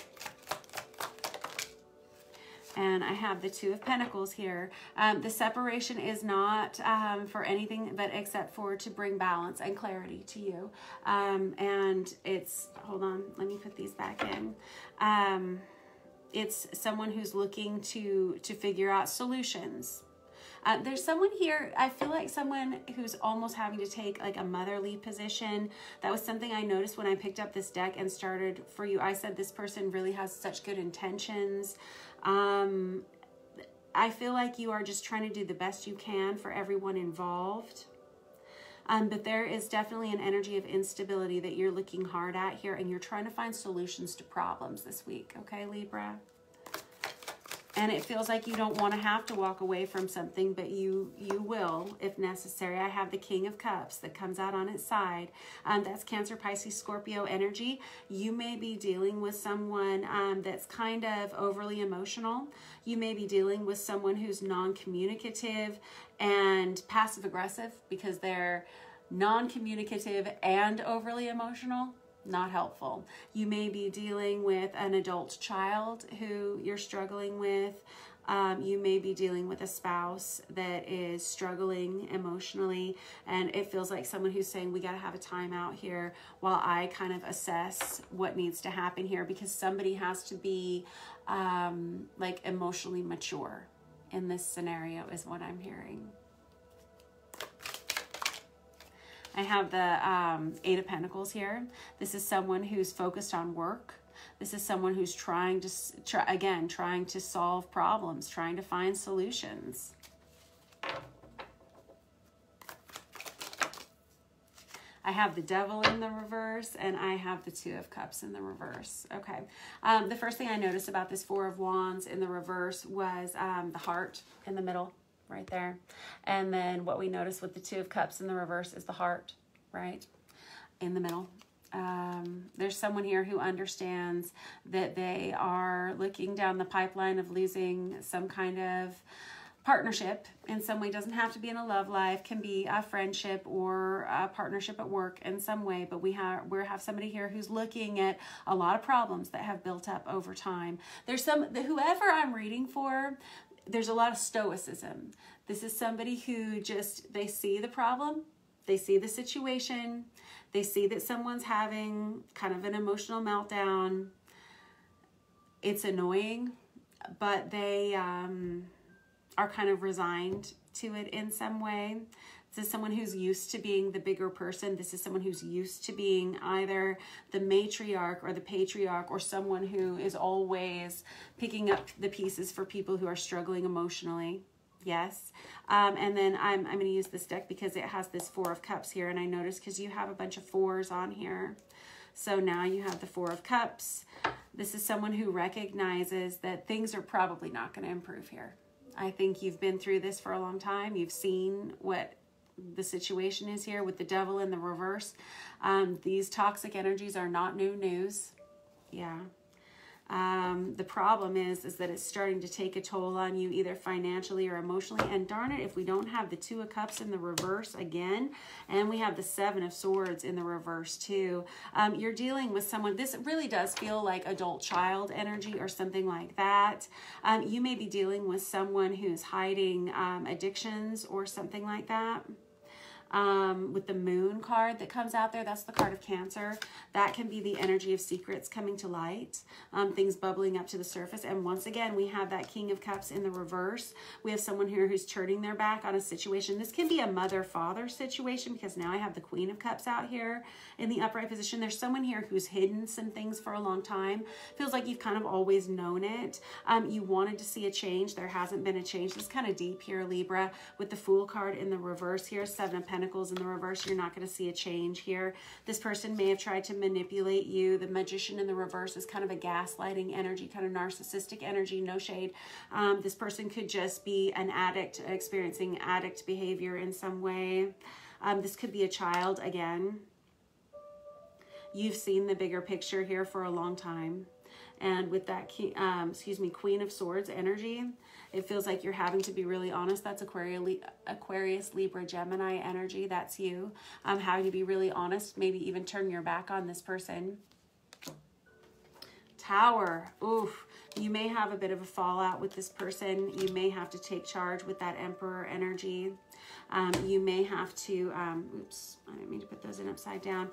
[SPEAKER 1] And I have the Two of Pentacles here. The separation is not for anything but except for to bring balance and clarity to you. And it's, hold on, let me put these back in. It's someone who's looking to figure out solutions. There's someone here, I feel like someone who's almost having to take like a motherly position. That was something I noticed when I picked up this deck and started for you. I said this person really has such good intentions. I feel like you are just trying to do the best you can for everyone involved. But there is definitely an energy of instability that you're looking hard at here, and you're trying to find solutions to problems this week. Okay, Libra? And it feels like you don't want to have to walk away from something, but you will if necessary. I have the King of Cups that comes out on its side. That's Cancer, Pisces, Scorpio energy. You may be dealing with someone that's kind of overly emotional. You may be dealing with someone who's non-communicative and passive-aggressive because they're non-communicative and overly emotional. Not helpful. You may be dealing with an adult child who you're struggling with. You may be dealing with a spouse that is struggling emotionally, and it feels like someone who's saying, we got to have a time out here while I kind of assess what needs to happen here, because somebody has to be like emotionally mature in this scenario is what I'm hearing. I have the Eight of Pentacles here. This is someone who's focused on work. This is someone who's trying to solve problems, trying to find solutions. I have the Devil in the reverse, and I have the Two of Cups in the reverse. Okay. The first thing I noticed about this Four of Wands in the reverse was the heart in the middle. Right there. And then what we notice with the Two of Cups in the reverse is the heart, right? In the middle. There's someone here who understands that they are looking down the pipeline of losing some kind of partnership in some way. Doesn't have to be in a love life, can be a friendship or a partnership at work in some way, but we have somebody here who's looking at a lot of problems that have built up over time. There's whoever I'm reading for, there's a lot of stoicism. This is somebody who they see the problem, they see the situation, they see that someone's having kind of an emotional meltdown. It's annoying, but they are kind of resigned to it in some way. This is someone who's used to being the bigger person. This is someone who's used to being either the matriarch or the patriarch, or someone who is always picking up the pieces for people who are struggling emotionally. Yes. And then I'm going to use this deck because it has this Four of Cups here. And I noticed because you have a bunch of fours on here. So now you have the Four of Cups, This is someone who recognizes that things are probably not going to improve here. I think you've been through this for a long time. You've seen what the situation is here with the devil in the reverse. These toxic energies are not new news. Yeah. The problem is that it's starting to take a toll on you, either financially or emotionally. And darn it, if we don't have the Two of Cups in the reverse again, and we have the Seven of Swords in the reverse too, you're dealing with someone. This really does feel like adult child energy or something like that. You may be dealing with someone who's hiding addictions or something like that. With the Moon card that comes out there, that's the card of Cancer. That can be the energy of secrets coming to light, things bubbling up to the surface. And once again, we have that King of Cups in the reverse. We have someone here who's turning their back on a situation. This can be a mother-father situation, because now I have the Queen of Cups out here in the upright position. There's someone here who's hidden some things for a long time. Feels like you've kind of always known it. You wanted to see a change. There hasn't been a change. This is kind of deep here, Libra, with the Fool card in the reverse here, Seven of Pentacles in the reverse. You're not going to see a change here. This person may have tried to manipulate you. The Magician in the reverse is kind of a gaslighting energy, kind of narcissistic energy, no shade. This person could just be an addict, experiencing addict behavior in some way. This could be a child again. You've seen the bigger picture here for a long time. And with that, Queen of Swords energy, it feels like you're having to be really honest. That's Aquarius, Libra, Gemini energy. That's you. Having to be really honest, maybe even turn your back on this person. Tower. Oof. You may have a bit of a fallout with this person. You may have to take charge with that Emperor energy. You may have to, oops, I didn't mean to put those in upside down.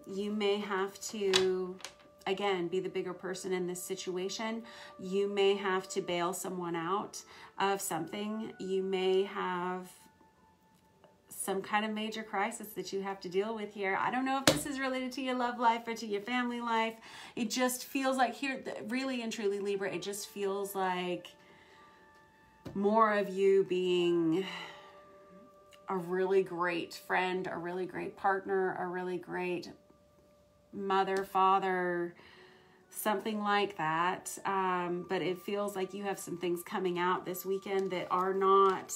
[SPEAKER 1] You may have to, again, be the bigger person in this situation. You may have to bail someone out of something. You may have some kind of major crisis that you have to deal with here. I don't know if this is related to your love life or to your family life. It just feels like here, really and truly, Libra, it just feels like more of you being a really great friend, a really great partner, a really great mother, father, something like that. But it feels like you have some things coming out this weekend that are not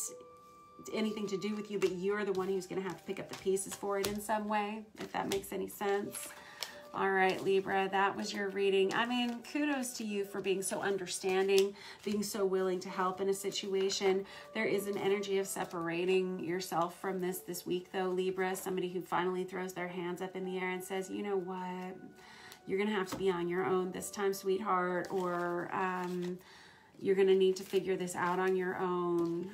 [SPEAKER 1] anything to do with you, but you're the one who's going to have to pick up the pieces for it in some way, if that makes any sense. All right, Libra, that was your reading. I mean, kudos to you for being so understanding, being so willing to help in a situation. There is an energy of separating yourself from this week, though, Libra. Somebody who finally throws their hands up in the air and says, you know what, you're going to have to be on your own this time, sweetheart, or you're going to need to figure this out on your own.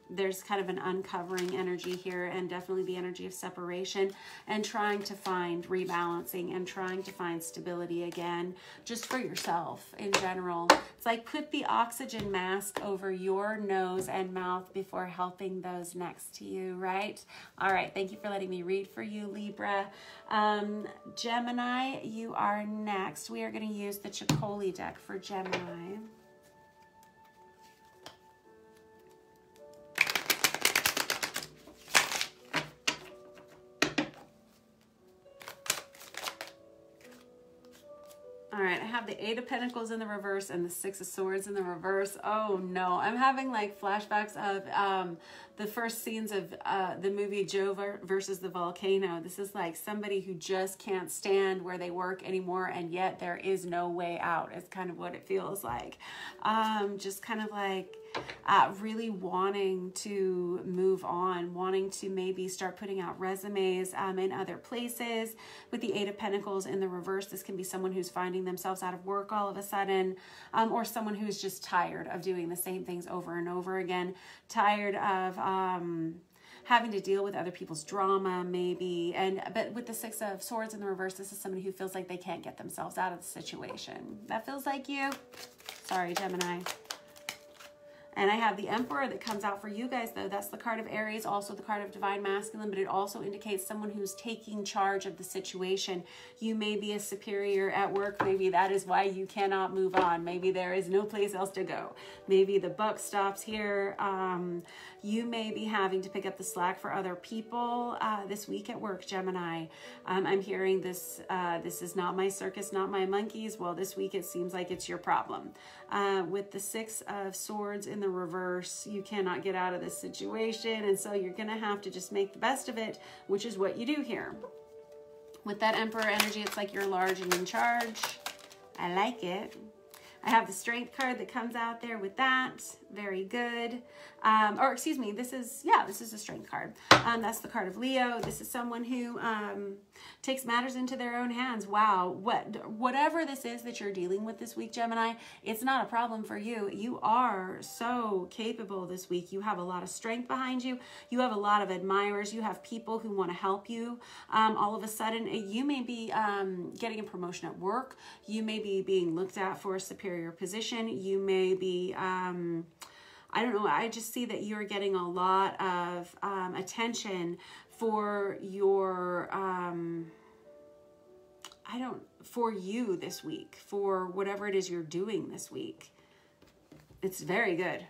[SPEAKER 1] There's kind of an uncovering energy here, and definitely the energy of separation and trying to find rebalancing and trying to find stability again, just for yourself in general. It's like put the oxygen mask over your nose and mouth before helping those next to you, right? All right, thank you for letting me read for you, Libra. Gemini, you are next. We are going to use the Chicoli deck for Gemini. All right, I have the Eight of Pentacles in the reverse and the Six of Swords in the reverse. Oh no, I'm having like flashbacks of the first scenes of the movie Joe versus the Volcano. This is like somebody who just can't stand where they work anymore, and yet there is no way out. It's kind of what it feels like. Just kind of like really wanting to move on, wanting to maybe start putting out resumes in other places. With the Eight of Pentacles in the reverse, this can be someone who's finding themselves out of work all of a sudden, or someone who's just tired of doing the same things over and over again, tired of having to deal with other people's drama maybe. But with the Six of Swords in the reverse, this is somebody who feels like they can't get themselves out of the situation. That feels like you. Sorry, Gemini. And I have the Emperor that comes out for you guys, though. That's the card of Aries, also the card of Divine Masculine, but it also indicates someone who's taking charge of the situation. You may be a superior at work. Maybe that is why you cannot move on. Maybe there is no place else to go. Maybe the buck stops here. You may be having to pick up the slack for other people this week at work, Gemini. I'm hearing this, this is not my circus, not my monkeys. Well, this week it seems like it's your problem. With the Six of Swords in the reverse, you cannot get out of this situation, and so you're going to have to just make the best of it, which is what you do here. With that Emperor energy, it's like you're large and in charge. I like it. I have the Strength card that comes out there with that. Very good. Or excuse me, this is a Strength card. That's the card of Leo. This is someone who takes matters into their own hands. Wow. Whatever this is that you're dealing with this week, Gemini, it's not a problem for you. You are so capable this week. You have a lot of strength behind you. You have a lot of admirers. You have people who want to help you. All of a sudden, you may be getting a promotion at work. You may be being looked at for a superior position. You may be, I don't know, I just see that you're getting a lot of attention for your, for you this week, for whatever it is you're doing this week. It's very good.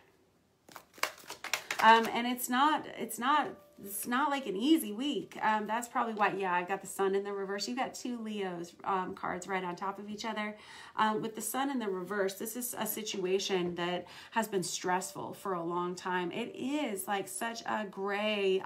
[SPEAKER 1] And it's not like an easy week. That's probably why, yeah, I got the Sun in the reverse. You got two Leo's cards right on top of each other. With the Sun in the reverse, this is a situation that has been stressful for a long time. It is like such a gray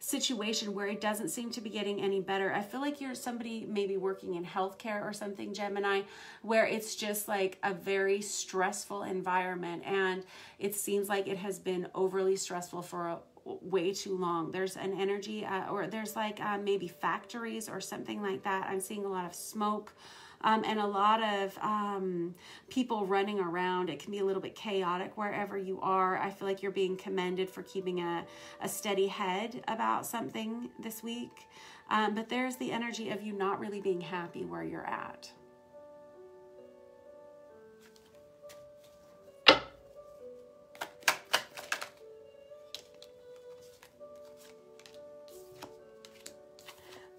[SPEAKER 1] situation where it doesn't seem to be getting any better. I feel like you're somebody maybe working in healthcare or something, Gemini, where it's just like a very stressful environment, and it seems like it has been overly stressful for way too long. There's an energy or there's like maybe factories or something like that. I'm seeing a lot of smoke. And a lot of people running around. It can be a little bit chaotic wherever you are. I feel like you're being commended for keeping a steady head about something this week. But there's the energy of you not really being happy where you're at.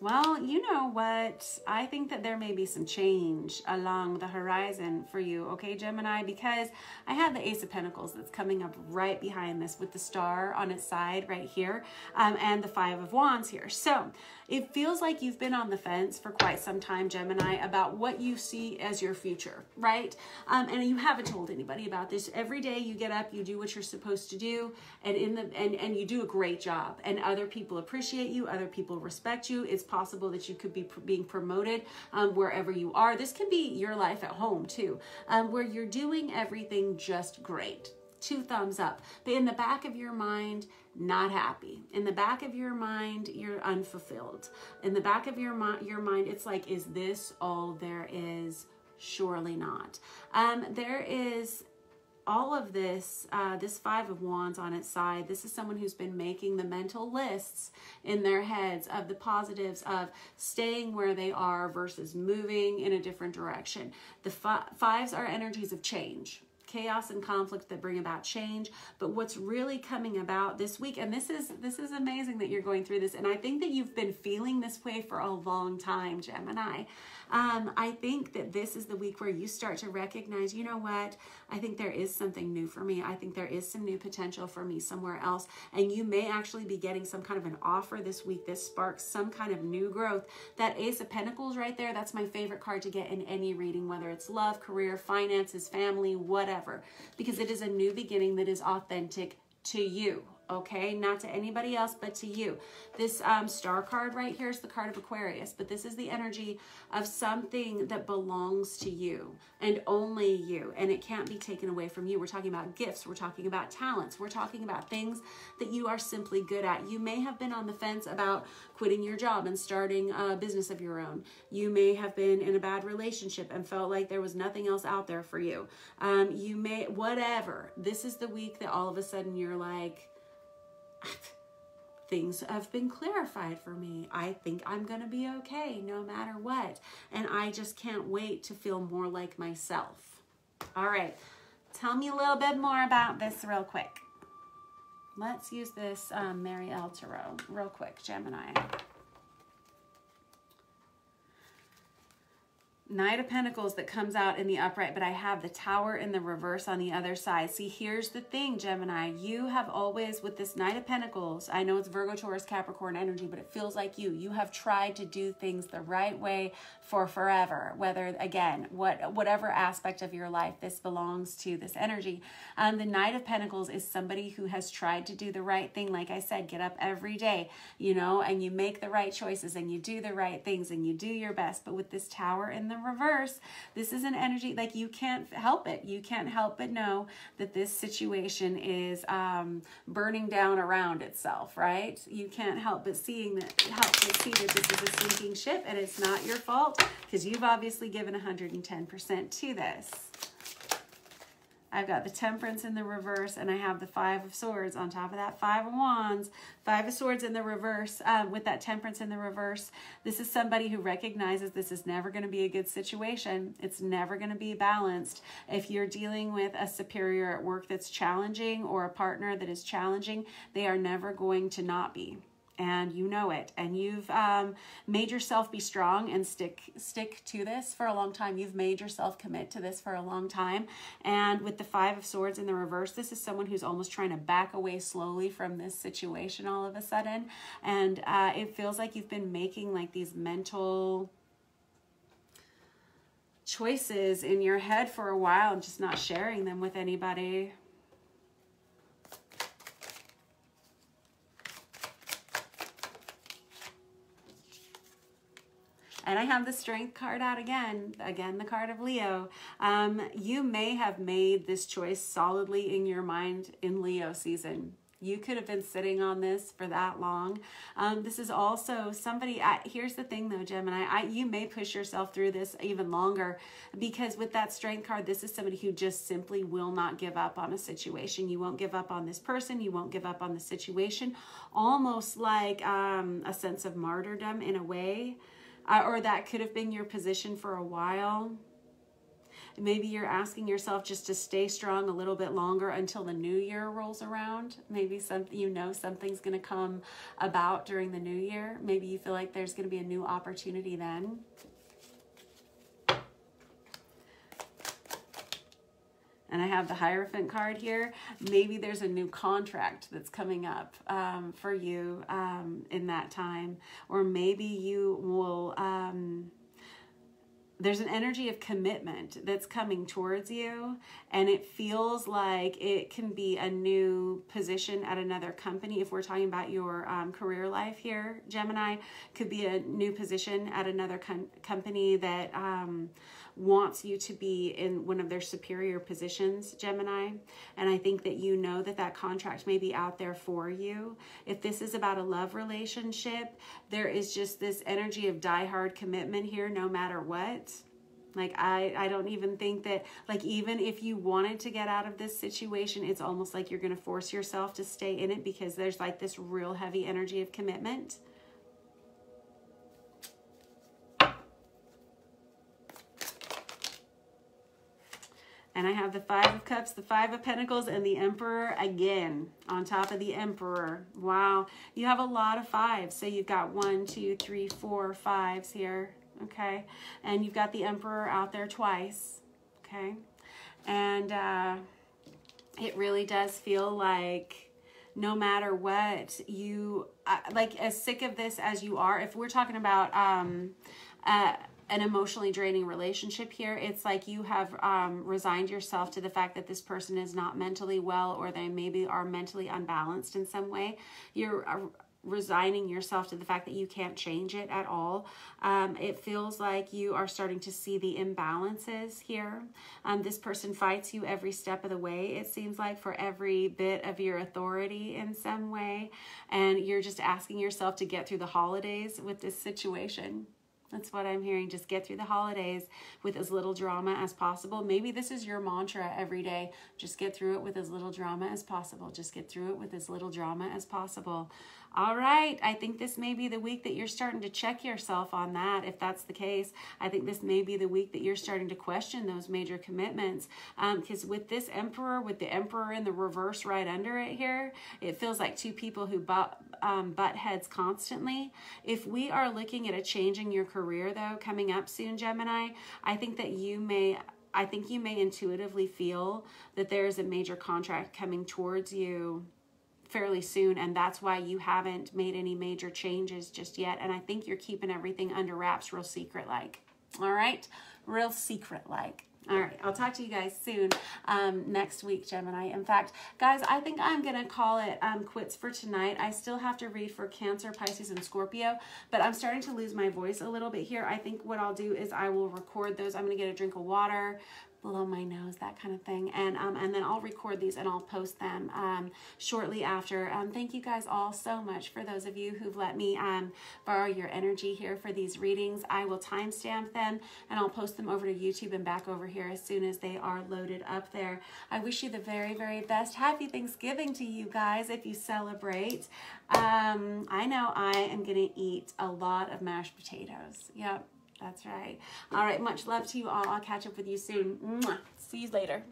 [SPEAKER 1] Well, you know what? I think that there may be some change along the horizon for you, okay, Gemini? Because I have the Ace of Pentacles that's coming up right behind this with the star on its side right here, and the Five of Wands here. So it feels like you've been on the fence for quite some time, Gemini, about what you see as your future, right? And you haven't told anybody about this. Every day you get up, you do what you're supposed to do, and and you do a great job. And other people appreciate you. Other people respect you. It's possible that you could be being promoted wherever you are. This can be your life at home too, where you're doing everything just great. 2 thumbs up. But in the back of your mind, not happy. In the back of your mind, you're unfulfilled. In the back of your mind, it's like, is this all there is? Surely not. There is all of this, this Five of Wands on its side. This is someone who's been making the mental lists in their heads of the positives of staying where they are versus moving in a different direction. The fives are energies of change, chaos and conflict that bring about change. But what's really coming about this week, and this is amazing that you're going through this, and I think that you've been feeling this way for a long time, Gemini. I think that this is the week where you start to recognize, you know what, I think there is something new for me. I think there is some new potential for me somewhere else. And you may actually be getting some kind of an offer this week that sparks some kind of new growth. That Ace of Pentacles right there, that's my favorite card to get in any reading, whether it's love, career, finances, family, whatever, because it is a new beginning that is authentic to you. Okay, not to anybody else, but to you. This star card right here is the card of Aquarius, but this is the energy of something that belongs to you and only you, and it can't be taken away from you. We're talking about gifts. We're talking about talents. We're talking about things that you are simply good at. You may have been on the fence about quitting your job and starting a business of your own. You may have been in a bad relationship and felt like there was nothing else out there for you. You may, whatever. This is the week that all of a sudden you're like, things have been clarified for me. I think I'm going to be okay no matter what. And I just can't wait to feel more like myself. All right. Tell me a little bit more about this real quick. Let's use this Marielle Tarot real quick, Gemini. Knight of Pentacles that comes out in the upright, but I have the Tower in the reverse on the other side. See, here's the thing, Gemini. You have always, with this Knight of Pentacles, I know it's Virgo, Taurus, Capricorn energy, but it feels like you have tried to do things the right way for forever. Whether, again, whatever aspect of your life this belongs to, this energy. The Knight of Pentacles is somebody who has tried to do the right thing. Like I said, get up every day, you know, and you make the right choices and you do the right things and you do your best. But with this Tower in the reverse, this is an energy like you can't help it. You can't help but know that this situation is burning down around itself, right? You can't help but see that this is a sinking ship, and it's not your fault because you've obviously given 110% to this. I've got the Temperance in the reverse, and I have the Five of Swords on top of that Five of Wands. Five of Swords in the reverse with that Temperance in the reverse. This is somebody who recognizes this is never going to be a good situation. It's never going to be balanced. If you're dealing with a superior at work that's challenging or a partner that is challenging, they are never going to not be. And you know it, and you've made yourself be strong and stick to this for a long time. You've made yourself commit to this for a long time. And with the Five of Swords in the reverse, this is someone who's almost trying to back away slowly from this situation all of a sudden. And it feels like you've been making like these mental choices in your head for a while and just not sharing them with anybody. And I have the Strength card out again, the card of Leo. You may have made this choice solidly in your mind in Leo season. You could have been sitting on this for that long. This is also somebody, here's the thing though, Gemini, you may push yourself through this even longer because with that Strength card, this is somebody who just simply will not give up on a situation. You won't give up on this person. You won't give up on the situation. Almost like a sense of martyrdom in a way. Or that could have been your position for a while. Maybe you're asking yourself just to stay strong a little bit longer until the new year rolls around. Maybe something's going to come about during the new year. Maybe you feel like there's going to be a new opportunity then. And I have the Hierophant card here. Maybe there's a new contract that's coming up for you in that time. Or maybe you will, there's an energy of commitment that's coming towards you. And it feels like it can be a new position at another company. If we're talking about your career life here, Gemini, could be a new position at another company that wants you to be in one of their superior positions, Gemini. And I think that you know that that contract may be out there for you. If this is about a love relationship, there is just this energy of diehard commitment here no matter what. Like, I don't even think that, like, even if you wanted to get out of this situation, it's almost like you're going to force yourself to stay in it because there's like this real heavy energy of commitment. And I have the Five of Cups, the Five of Pentacles, and the Emperor again on top of the Emperor. Wow. You have a lot of fives. So you've got 1, 2, 3, 4 fives here. Okay. And you've got the Emperor out there twice. Okay. And it really does feel like no matter what, you, like as sick of this as you are, if we're talking about an emotionally draining relationship here, it's like you have resigned yourself to the fact that this person is not mentally well, or they maybe are mentally unbalanced in some way. You're resigning yourself to the fact that you can't change it at all. It feels like you are starting to see the imbalances here. This person fights you every step of the way, it seems like, for every bit of your authority in some way. And you're just asking yourself to get through the holidays with this situation. That's what I'm hearing. Just get through the holidays with as little drama as possible. Maybe this is your mantra every day. Just get through it with as little drama as possible. Just get through it with as little drama as possible. All right. I think this may be the week that you're starting to check yourself on that. If that's the case, I think this may be the week that you're starting to question those major commitments. Because with this Emperor, with the Emperor in the reverse right under it here, it feels like two people who butt heads constantly. If we are looking at a change in your career, though, coming up soon, Gemini, I think you may intuitively feel that there is a major contract coming towards you fairly soon, and that's why you haven't made any major changes just yet. And I think you're keeping everything under wraps, real secret-like. All right? Real secret-like. All right, I'll talk to you guys soon next week, Gemini. In fact, guys, I think I'm going to call it quits for tonight. I still have to read for Cancer, Pisces, and Scorpio, but I'm starting to lose my voice a little bit here. I think what I'll do is I will record those. I'm going to get a drink of water, blow my nose, that kind of thing. And then I'll record these and I'll post them shortly after. Thank you guys all so much for those of you who've let me borrow your energy here for these readings. I will timestamp them and I'll post them over to YouTube and back over here as soon as they are loaded up there. I wish you the very, very best. Happy Thanksgiving to you guys if you celebrate. I know I am going to eat a lot of mashed potatoes. Yep. That's right. All right. Much love to you all. I'll catch up with you soon. Mwah. See you later.